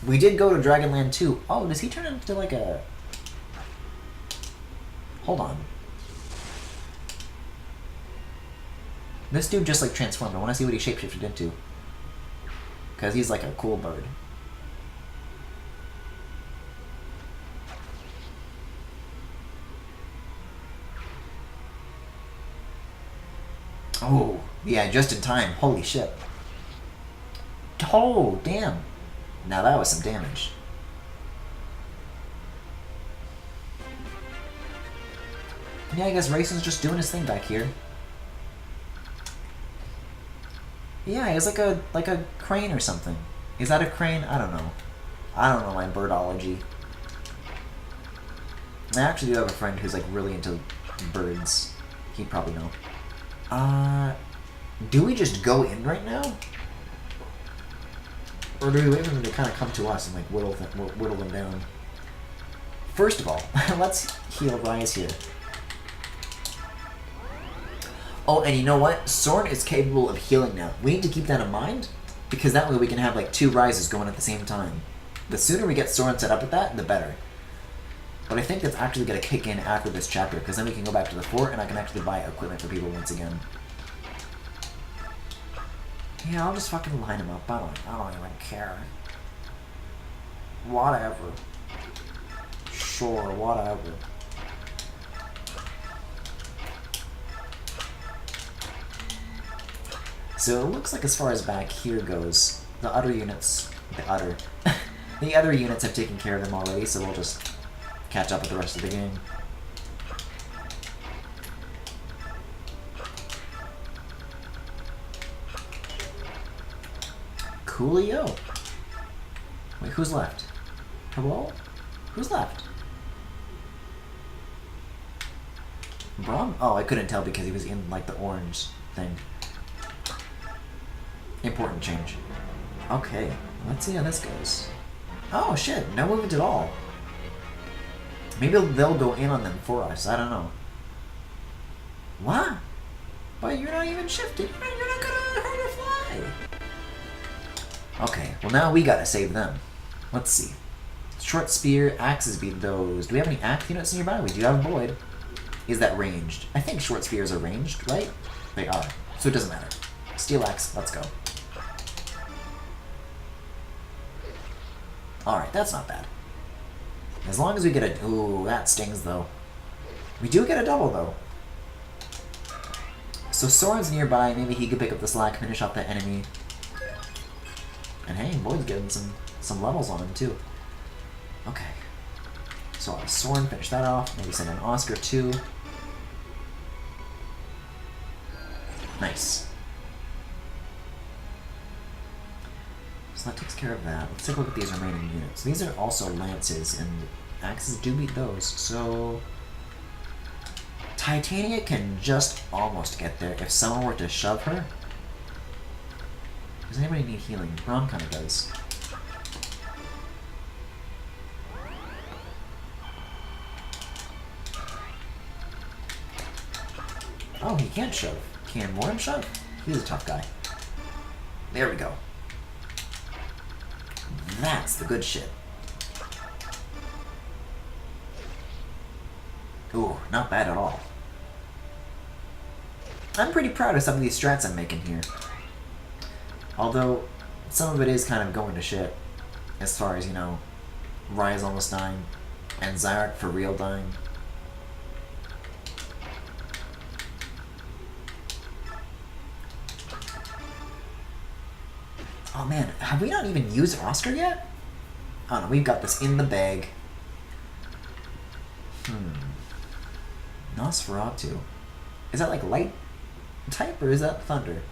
We did go to Dragonland too. Oh, does he turn into like a... Hold on. This dude just like transformed. I want to see what he shapeshifted into. Because he's like a cool bird. Oh, yeah, just in time. Holy shit. Oh, damn. Now that was some damage. Yeah, I guess Rayson's just doing his thing back here. Yeah, he has like a crane or something. Is that a crane? I don't know. I don't know my birdology. I actually do have a friend who's like really into birds. He'd probably know. Do we just go in right now? Or do we wait for them to kind of come to us and like whittle them down? First of all, let's heal Rise here. Oh, and you know what? Soren is capable of healing now. We need to keep that in mind, because that way we can have like 2 Rises going at the same time. The sooner we get Soren set up with that, the better. But I think that's actually going to kick in after this chapter, because then we can go back to the fort and I can actually buy equipment for people once again. Yeah, I'll just fucking line them up. I don't even care. Whatever. Sure, whatever. So it looks like as far as back here goes, the other units, the other units have taken care of them already, so we'll just catch up with the rest of the game. Coolio. Wait, who's left? Hello? Who's left? Brom? Oh, I couldn't tell because he was in, like, the orange thing. Important change. Okay, let's see how this goes. Oh, shit, no movement at all. Maybe they'll go in on them for us, I don't know. What? But you're not even shifted. You're not gonna hurt or fly. Okay, well now we gotta save them. Let's see. Short spear, axes beat those. Do we have any axe units nearby? We do have Boyd. Is that ranged? I think short spears are ranged, right? They are, so it doesn't matter. Steel axe, let's go. Alright, that's not bad. As long as we get a... Ooh, that stings though. We do get a double though. So Soren's nearby, maybe he could pick up the slack, finish off that enemy. And hey, Boyd's getting some levels on him too. Okay. So I'll have Soren finish that off, maybe send an Oscar too. Nice. So that takes care of that. Let's take a look at these remaining units. These are also lances, and axes do beat those, so... Titania can just almost get there if someone were to shove her. Does anybody need healing? Ron kind of does. Oh, he can't shove. Can Morin shove? He's a tough guy. There we go. That's the good shit. Ooh, not bad at all. I'm pretty proud of some of these strats I'm making here. Although, some of it is kind of going to shit. As far as, you know, Raya's almost dying, and Zyark for real dying. Oh man, have we not even used Oscar yet? Oh no, we've got this in the bag. Nosferatu. Is that like light type or is that thunder?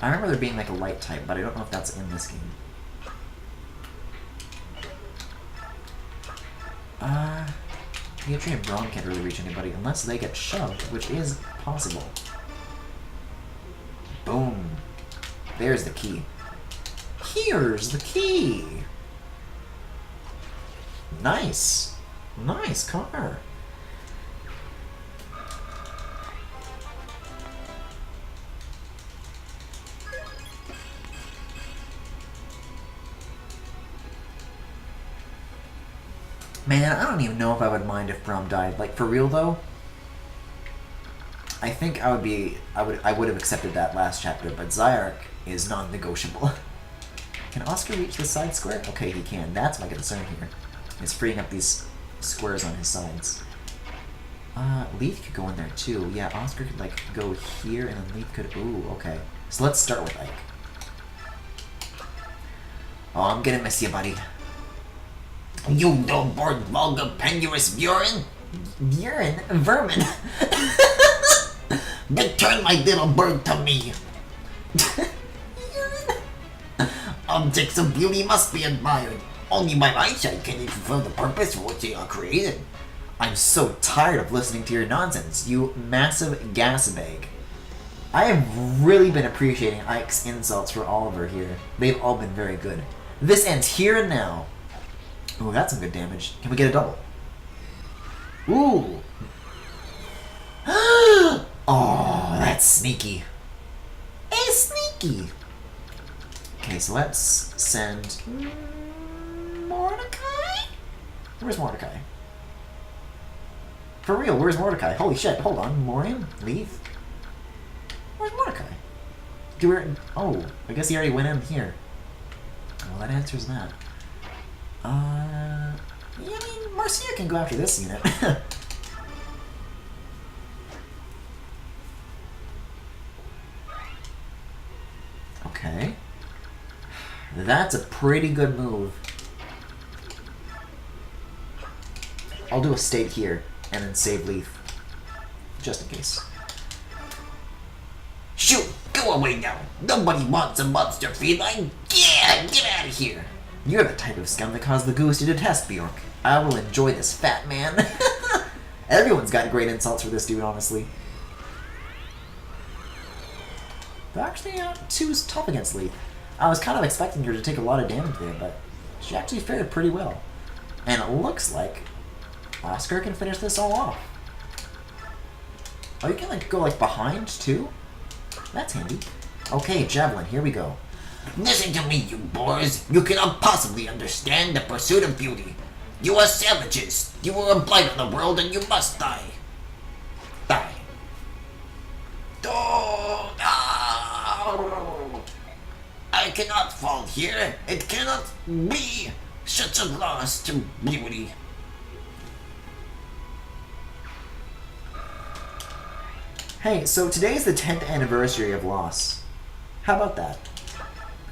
I remember there being like a light type, but I don't know if that's in this game. Pietri and Braun can't really reach anybody unless they get shoved, which is possible. Boom. There's the key. Here's the key! Nice! Nice car! Man, I don't even know if I would mind if Braum died. Like, for real though, I think I would have accepted that last chapter, but Zyark is non-negotiable. Can Oscar reach the side square? Okay, he can. That's my concern here. Is freeing up these squares on his sides. Leith could go in there too. Yeah, Oscar could like go here and then Leith could... Ooh, okay. So let's start with Ike. Oh, I'm gonna miss you, buddy. You no-born vulgar penurious urine? Urine? Vermin? Return my little bird to me! Objects of beauty must be admired. Only by eyesight can they fulfill the purpose for which they are created. I'm so tired of listening to your nonsense, you massive gas bag. I have really been appreciating Ike's insults for Oliver here. They've all been very good. This ends here and now. Ooh, that's some good damage. Can we get a double? Ooh! Oh, that's sneaky. It's sneaky! Okay, so let's send... Mordecai? Where's Mordecai? For real, where's Mordecai? Holy shit, hold on. Morian? Leith? Where's Mordecai? Oh, I guess he already went in here. Well, that answers that. Yeah, I mean, Marcia can go after this unit. Okay. That's a pretty good move. I'll do a state here, and then save Leith. Just in case. Shoot! Go away now! Nobody wants a monster feline! Yeah! Get out of here! You're the type of scum that caused the goose to detest Bjork. I will enjoy this fat man. Everyone's got great insults for this dude, honestly. But actually, she was tough against Leith. I was kind of expecting her to take a lot of damage there, but she actually fared pretty well. And it looks like Oscar can finish this all off. Oh, you can like go like behind too? That's handy. Okay, Javelin, here we go. Listen to me, you boors. You cannot possibly understand the pursuit of beauty. You are savages. You are a blight on the world and you must die. Die. Oh, no. I cannot fall here. It cannot be such a loss to beauty. Hey, so today's the 10th anniversary of Loss. How about that?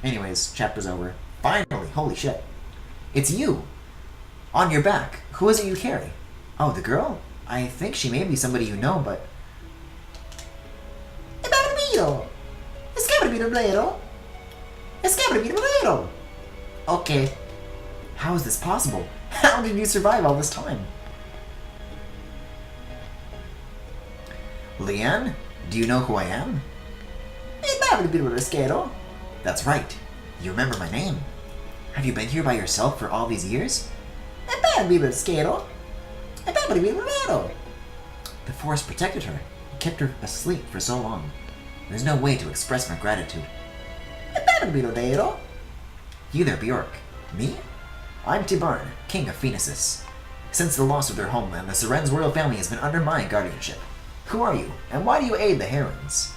Anyways, chapter's over. Finally, holy shit. It's you! On your back. Who is it you carry? Oh, the girl? I think she may be somebody you know, but... Okay. How is this possible? How did you survive all this time? Leanne? Do you know who I am? That's right. You remember my name. Have you been here by yourself for all these years? The forest protected her. It kept her asleep for so long. There's no way to express my gratitude. You there, Bjork. Me? I'm Tibarn, king of Phoenicis. Since the loss of their homeland, the Seren's royal family has been under my guardianship. Who are you, and why do you aid the Herons?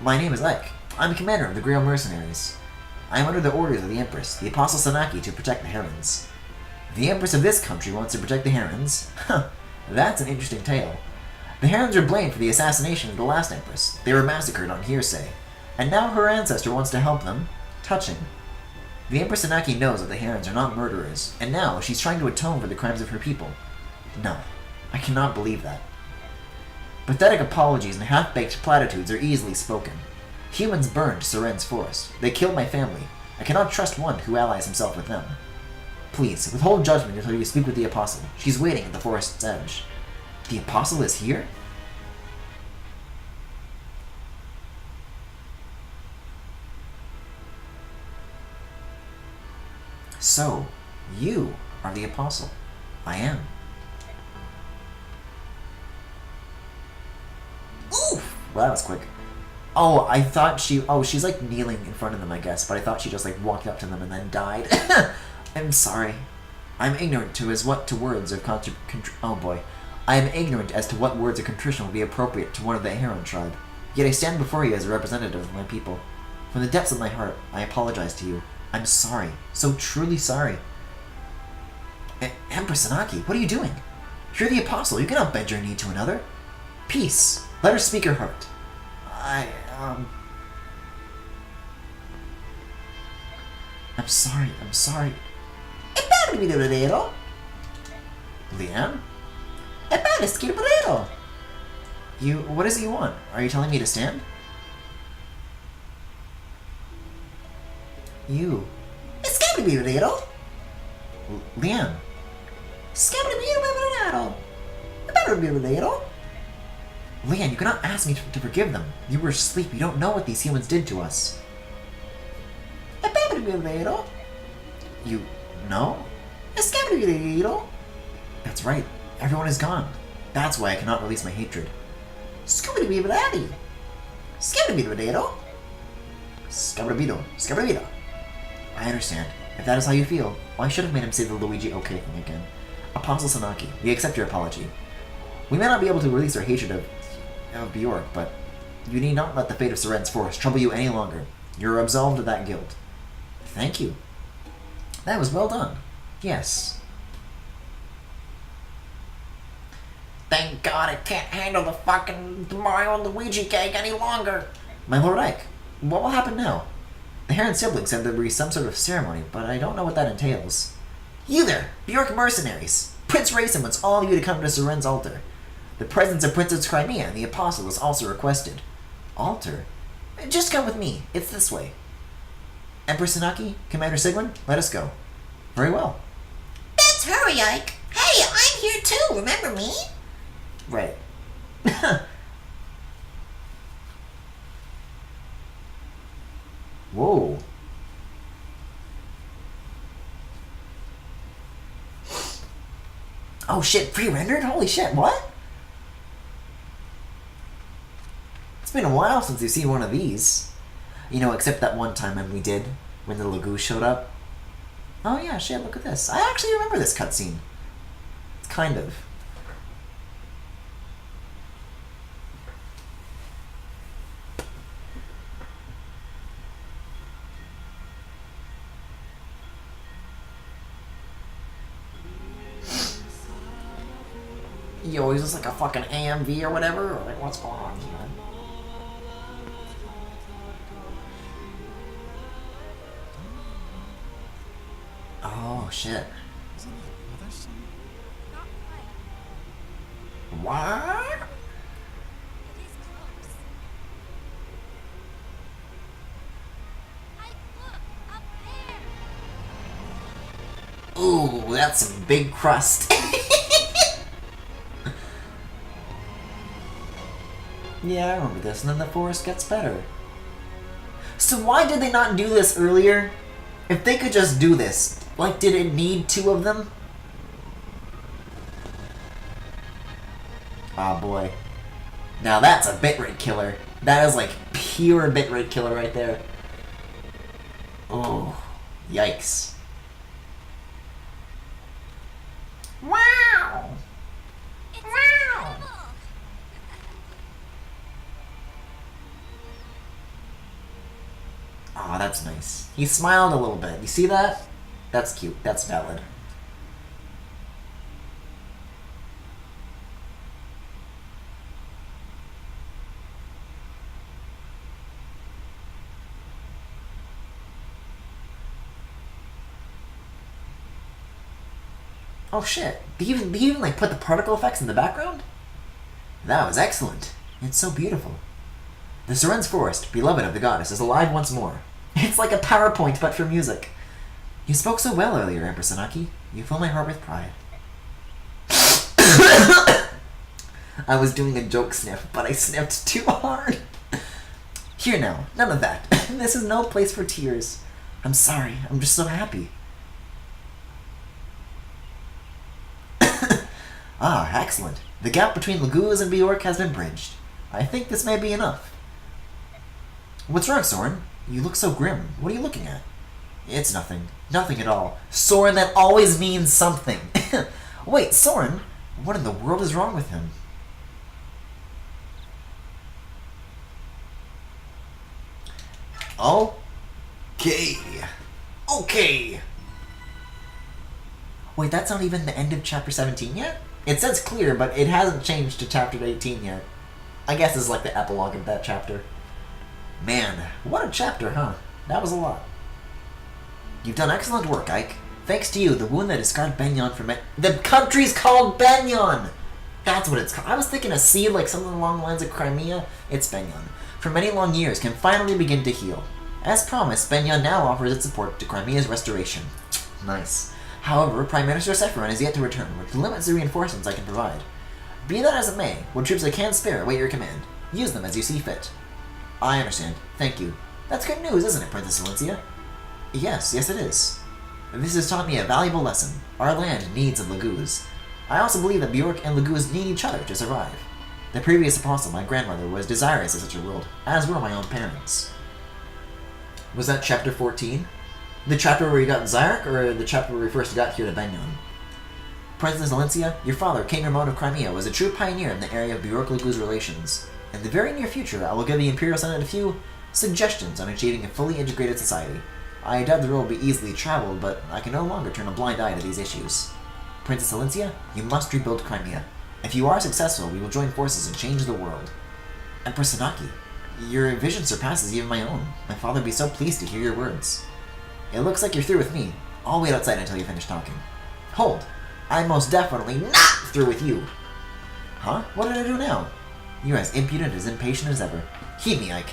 My name is Ike. I'm the commander of the Grial Mercenaries. I am under the orders of the Empress, the Apostle Sanaki, to protect the Herons. The Empress of this country wants to protect the Herons? Huh, that's an interesting tale. The Herons are blamed for the assassination of the last Empress. They were massacred on hearsay. And now her ancestor wants to help them? Touching. The Empress Sanaki knows that the Herons are not murderers, and now she's trying to atone for the crimes of her people. No, I cannot believe that. Pathetic apologies and half-baked platitudes are easily spoken. Humans burned Seren's forest. They killed my family. I cannot trust one who allies himself with them. Please, withhold judgment until you speak with the Apostle. She's waiting at the forest's edge. The Apostle is here? So, you are the Apostle. I am. Oof! Well, that was quick. Oh, I thought she... Oh, she's like kneeling in front of them, I guess. But I thought she just like walked up to them and then died. I'm sorry. I'm ignorant as to words of oh boy. I am ignorant as to what words of contrition would be appropriate to one of the Heron tribe. Yet I stand before you as a representative of my people. From the depths of my heart, I apologize to you. I'm sorry. So truly sorry. Empress Sanaki, what are you doing? You're the Apostle. You cannot bend your knee to another. Peace. Let her speak her heart. I'm sorry. I'm sorry. Leanne? You... What is it you want? Are you telling me to stand? You... Leanne. Leanne, you cannot ask me to forgive them. You were asleep. You don't know what these humans did to us. You know? That's right. Everyone is gone. That's why I cannot release my hatred. I understand. If that is how you feel, well, I should have made him say the Luigi okay thing again. Apostle Sanaki, we accept your apology. We may not be able to release our hatred of Bjork, but you need not let the fate of Seren's forest trouble you any longer. You're absolved of that guilt. Thank you. That was well done. Yes. Thank God I can't handle the fucking Mario and Luigi cake any longer. My Lord Ike, what will happen now? The Heron siblings said there would be some sort of ceremony, but I don't know what that entails. You there, Bjork mercenaries! Prince Racing wants all of you to come to Seren's altar. The presence of Princess Crimea and the Apostle is also requested. Altar? Just come with me. It's this way. Empress Sanaki, Commander Sigmund, let us go. Very well. Let's hurry, Ike. Hey, I'm here too, remember me? Right. Whoa. Oh shit, pre-rendered? Holy shit, what? It's been a while since you've seen one of these. You know, except that one time when we did, when the Lagoo showed up. Oh yeah, shit, look at this. I actually remember this cutscene. It's kind of. Yo, is this like a fucking AMV or whatever? Or like, what's going on here? Oh, shit. What? Ooh, that's some big crust. Yeah, I remember this, and then the forest gets better. So why did they not do this earlier? If they could just do this, like, did it need 2 of them? Oh boy. Now that's a bitrate killer. That is like pure bitrate killer right there. Oh, yikes. Wow! that's nice. He smiled a little bit. You see that? That's cute. That's valid. Oh shit. They even like put the particle effects in the background? That was excellent. It's so beautiful. The Seren's Forest, beloved of the goddess, is alive once more. It's like a PowerPoint, but for music. You spoke so well earlier, Empress Anaki. You fill my heart with pride. I was doing a joke sniff, but I sniffed too hard. Here now, none of that. This is no place for tears. I'm sorry, I'm just so happy. Ah, excellent. The gap between Laguz and Bjork has been bridged. I think this may be enough. What's wrong, Soren? You look so grim. What are you looking at? It's nothing. Nothing at all. Soren, that always means something. Wait, Soren? What in the world is wrong with him? Okay. Okay. Wait, that's not even the end of chapter 17 yet? It says clear, but it hasn't changed to chapter 18 yet. I guess it's like the epilogue of that chapter. Man, what a chapter, huh? That was a lot. You've done excellent work, Ike. Thanks to you, the wound that has scarred Benyon from it. The country's called Benyon! That's what it's called. I was thinking a seed like something along the lines of Crimea. It's Benyon. For many long years, can finally begin to heal. As promised, Benyon now offers its support to Crimea's restoration. Nice. However, Prime Minister Sephiron is yet to return, which limits the reinforcements I can provide. Be that as it may, what troops I can spare await your command. Use them as you see fit. I understand. Thank you. That's good news, isn't it, Princess Valencia? Yes it is. This has taught me a valuable lesson. Our land needs a Laguz. I also believe that Bjork and Laguz need each other to survive. The previous apostle, my grandmother, was desirous of such a world, as were my own parents. Was that chapter 14? The chapter where we got Zyark, or the chapter where we first got here to Benyon? Princess Valencia, your father, King Ramon of Crimea, was a true pioneer in the area of Bjork-Laguz relations. In the very near future, I will give the Imperial Senate a few suggestions on achieving a fully integrated society. I doubt the road will be easily traveled, but I can no longer turn a blind eye to these issues. Princess Valencia, you must rebuild Crimea. If you are successful, we will join forces and change the world. Empress Sanaki, your vision surpasses even my own. My father would be so pleased to hear your words. It looks like you're through with me. I'll wait outside until you finish talking. Hold! I'm most definitely not through with you! Huh? What did I do now? You're as impudent, as impatient as ever. Heed me, Ike.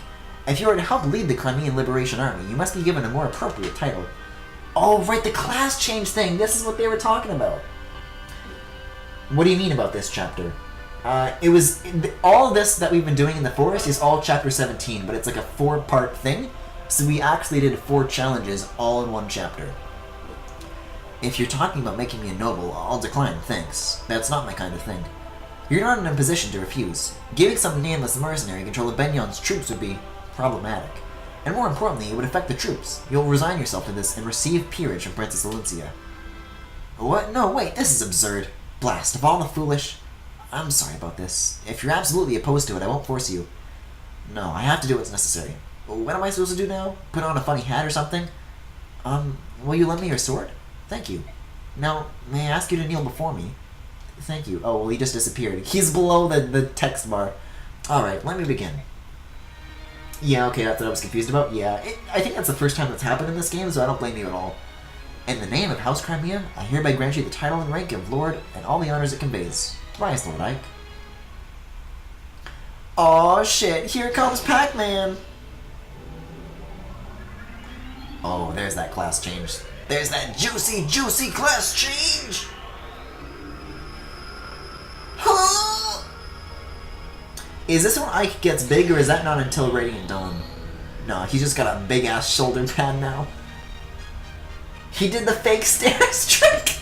If you are to help lead the Crimean Liberation Army, you must be given a more appropriate title. Oh, right, the class change thing! This is what they were talking about. What do you mean about this chapter? All of this that we've been doing in the forest is all chapter 17, but it's like a 4-part thing. So we actually did 4 challenges all in one chapter. If you're talking about making me a noble, I'll decline, thanks. That's not my kind of thing. You're not in a position to refuse. Giving some nameless mercenary control of Benyon's troops would be problematic. And more importantly, it would affect the troops. You'll resign yourself to this and receive peerage from Princess Valencia. What? No, wait, this is absurd. Blast, of all the foolish... I'm sorry about this. If you're absolutely opposed to it, I won't force you. No, I have to do what's necessary. What am I supposed to do now? Put on a funny hat or something? Will you lend me your sword? Thank you. Now, may I ask you to kneel before me? Thank you. Oh, well, he just disappeared. He's below the text bar. Alright, let me begin. Yeah, okay, that's what I was confused about. Yeah, I think that's the first time that's happened in this game, so I don't blame you at all. In the name of House Crimea, I hereby grant you the title and rank of Lord and all the honors it conveys. Rise, Lord Ike. Aw, shit, here comes Pac-Man! Oh, there's that class change. There's that juicy, juicy class change! Huh? Is this when Ike gets big, or is that not until Radiant Dawn? No, he's just got a big-ass shoulder pad now. He did the fake stairs trick!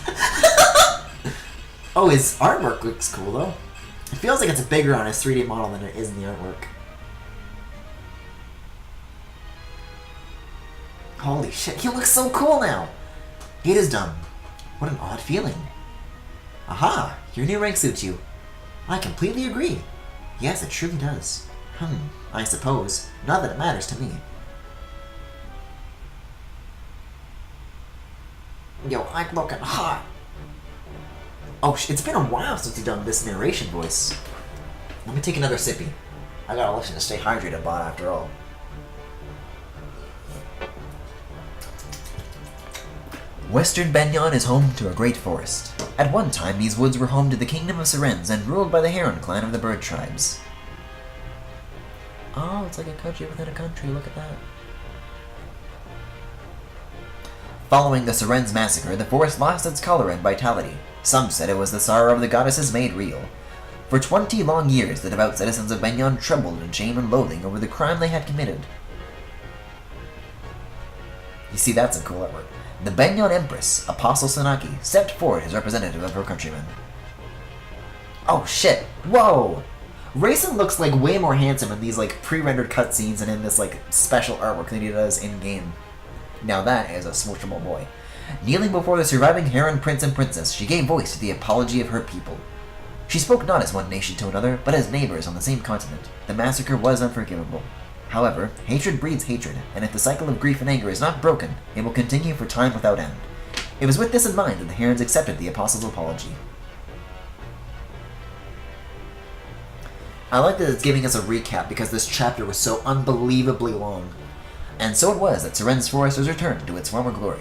Oh, his artwork looks cool, though. It feels like it's bigger on his 3D model than it is in the artwork. Holy shit, he looks so cool now! It is done. What an odd feeling. Aha! Your new rank suits you. I completely agree. Yes, it truly does. I suppose. Not that it matters to me. Yo, I'm looking hot. Oh, it's been a while since you've done this narration voice. Let me take another sippy. I gotta listen to stay hydrated, bot, after all. Western Benyon is home to a great forest. At one time, these woods were home to the Kingdom of Sirens and ruled by the Heron clan of the bird tribes. Oh, it's like a country within a country, look at that. Following the Sirens massacre, the forest lost its color and vitality. Some said it was the sorrow of the goddesses made real. For 20 long years, the devout citizens of Benyon trembled in shame and loathing over the crime they had committed. You see, that's some cool artwork. The Benyon Empress, Apostle Sanaki, stepped forward as representative of her countrymen. Oh shit! Whoa! Raisin looks like way more handsome in these like pre-rendered cutscenes and in this like special artwork than he does in-game. Now that is a smoochable boy. Kneeling before the surviving Heron Prince and Princess, she gave voice to the apology of her people. She spoke not as one nation to another, but as neighbors on the same continent. The massacre was unforgivable. However, hatred breeds hatred, and if the cycle of grief and anger is not broken, it will continue for time without end. It was with this in mind that the Herons accepted the Apostle's apology. I like that it's giving us a recap because this chapter was so unbelievably long. And so it was that Siren's Forest was returned to its former glory.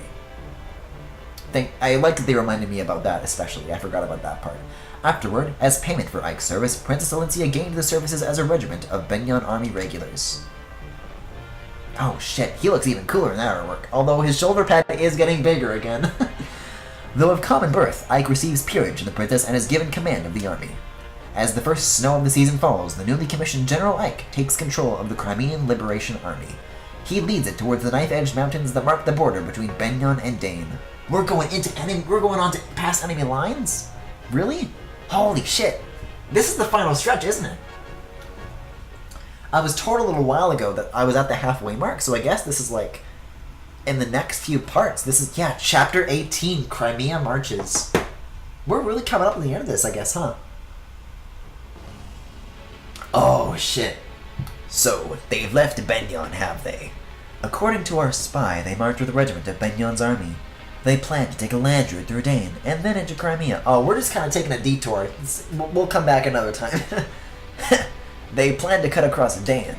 I like that they reminded me about that especially, I forgot about that part. Afterward, as payment for Ike's service, Princess Alicia gained the services as a regiment of Benyon Army regulars. Oh shit, he looks even cooler in that artwork, although his shoulder pad is getting bigger again. Though of common birth, Ike receives peerage of the princess and is given command of the army. As the first snow of the season falls, the newly commissioned General Ike takes control of the Crimean Liberation Army. He leads it towards the knife-edged mountains that mark the border between Benyon and Dane. We're going on to past enemy lines? Really? Holy shit. This is the final stretch, isn't it? I was told a little while ago that I was at the halfway mark, so I guess this is like in the next few parts. This is, yeah, Chapter 18, Crimea Marches. We're really coming up on the end of this, I guess, huh? Oh, shit. So, they've left Benyon, have they? According to our spy, they marched with a regiment of Benyon's army. They plan to take a land route through Dane, and then into Crimea. Oh, we're just kind of taking a detour. We'll come back another time. They plan to cut across Dane,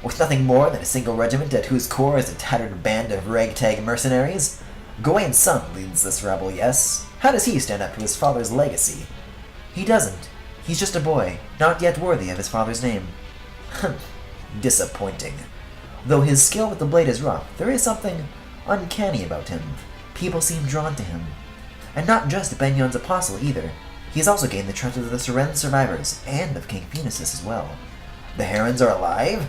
with nothing more than a single regiment at whose core is a tattered band of ragtag mercenaries. Gawain's son leads this rebel, yes. How does he stand up to his father's legacy? He doesn't. He's just a boy, not yet worthy of his father's name. Disappointing. Though his skill with the blade is rough, there is something uncanny about him. People seem drawn to him. And not just Benyon's apostle either. He's also gained the trust of the Siren survivors, and of King Phoenixus as well. The Herons are alive?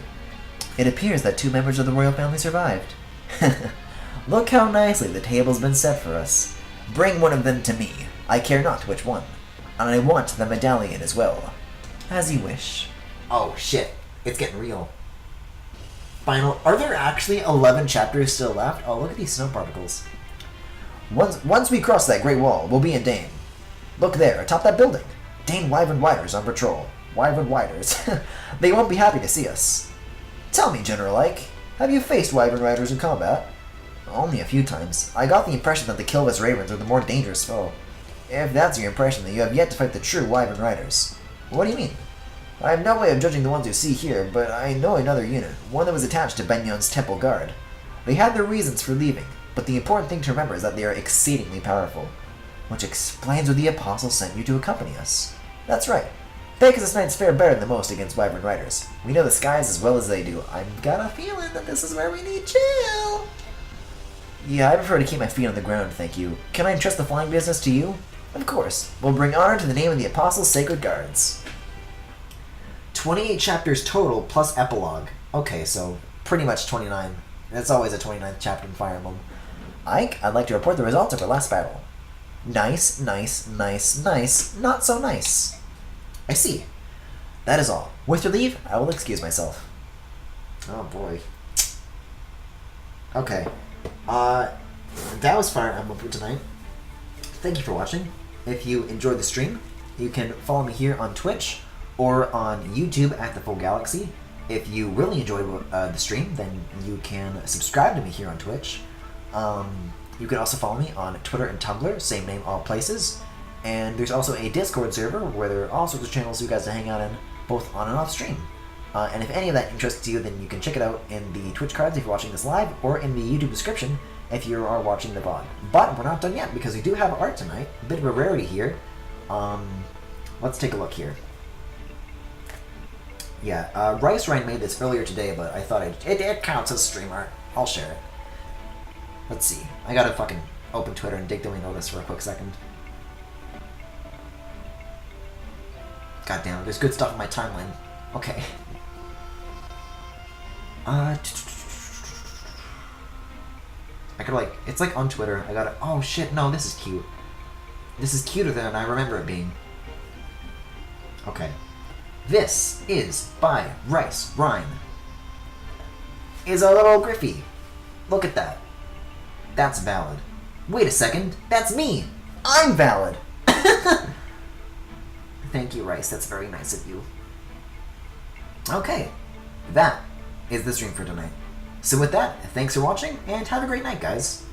It appears that 2 members of the royal family survived. Look how nicely the table's been set for us. Bring one of them to me. I care not which one. And I want the medallion as well. As you wish. Oh shit, it's getting real. Final. Are there actually 11 chapters still left? Oh, look at these snow particles. Once we cross that great wall, we'll be in Dane. Look there, atop that building. Dane Wyvern Riders on patrol. Wyvern Riders. They won't be happy to see us. Tell me, General Ike, have you faced Wyvern Riders in combat? Only a few times. I got the impression that the Kilvis Ravens are the more dangerous foe. If that's your impression, then you have yet to fight the true Wyvern Riders. What do you mean? I have no way of judging the ones you see here, but I know another unit, one that was attached to Benyon's Temple Guard. They had their reasons for leaving, but the important thing to remember is that they are exceedingly powerful. Which explains why the Apostle sent you to accompany us. That's right. Pegasus Knights fare better than most against Wyvern Riders. We know the skies as well as they do. I've got a feeling that this is where we need chill. Yeah, I prefer to keep my feet on the ground, thank you. Can I entrust the flying business to you? Of course. We'll bring honor to the name of the Apostle's Sacred Guards. 28 chapters total plus epilogue. Okay, so pretty much 29. That's always a 29th chapter in Fire Emblem. Ike, I'd like to report the results of our last battle. Nice, nice, nice, nice, not so nice. I see. That is all. With your leave, I will excuse myself. Oh boy. Okay. That was Fire Emblem for tonight. Thank you for watching. If you enjoyed the stream, you can follow me here on Twitch or on YouTube at The Full Galaxy. If you really enjoyed the stream, then you can subscribe to me here on Twitch. You can also follow me on Twitter and Tumblr, same name, all places. And there's also a Discord server where there are all sorts of channels for you guys to hang out in, both on and off stream. And if any of that interests you, then you can check it out in the Twitch cards if you're watching this live, or in the YouTube description if you are watching the VOD. But we're not done yet, because we do have art tonight. A bit of a rarity here. Let's take a look here. Yeah, Rice Ryan made this earlier today, but I thought it counts as stream art. I'll share it. Let's see. I gotta fucking open Twitter and dig through my notice for a quick second. God damn it, there's good stuff in my timeline. Okay. I could like, it's like on Twitter. I gotta, oh shit, no, this is cute. This is cuter than I remember it being. Okay. This is by Rice Rhyme. Is a little Griffy. Look at that. That's valid. Wait a second, that's me! I'm valid! Thank you, Rice, that's very nice of you. Okay, that is the stream for tonight. So with that, thanks for watching, and have a great night, guys.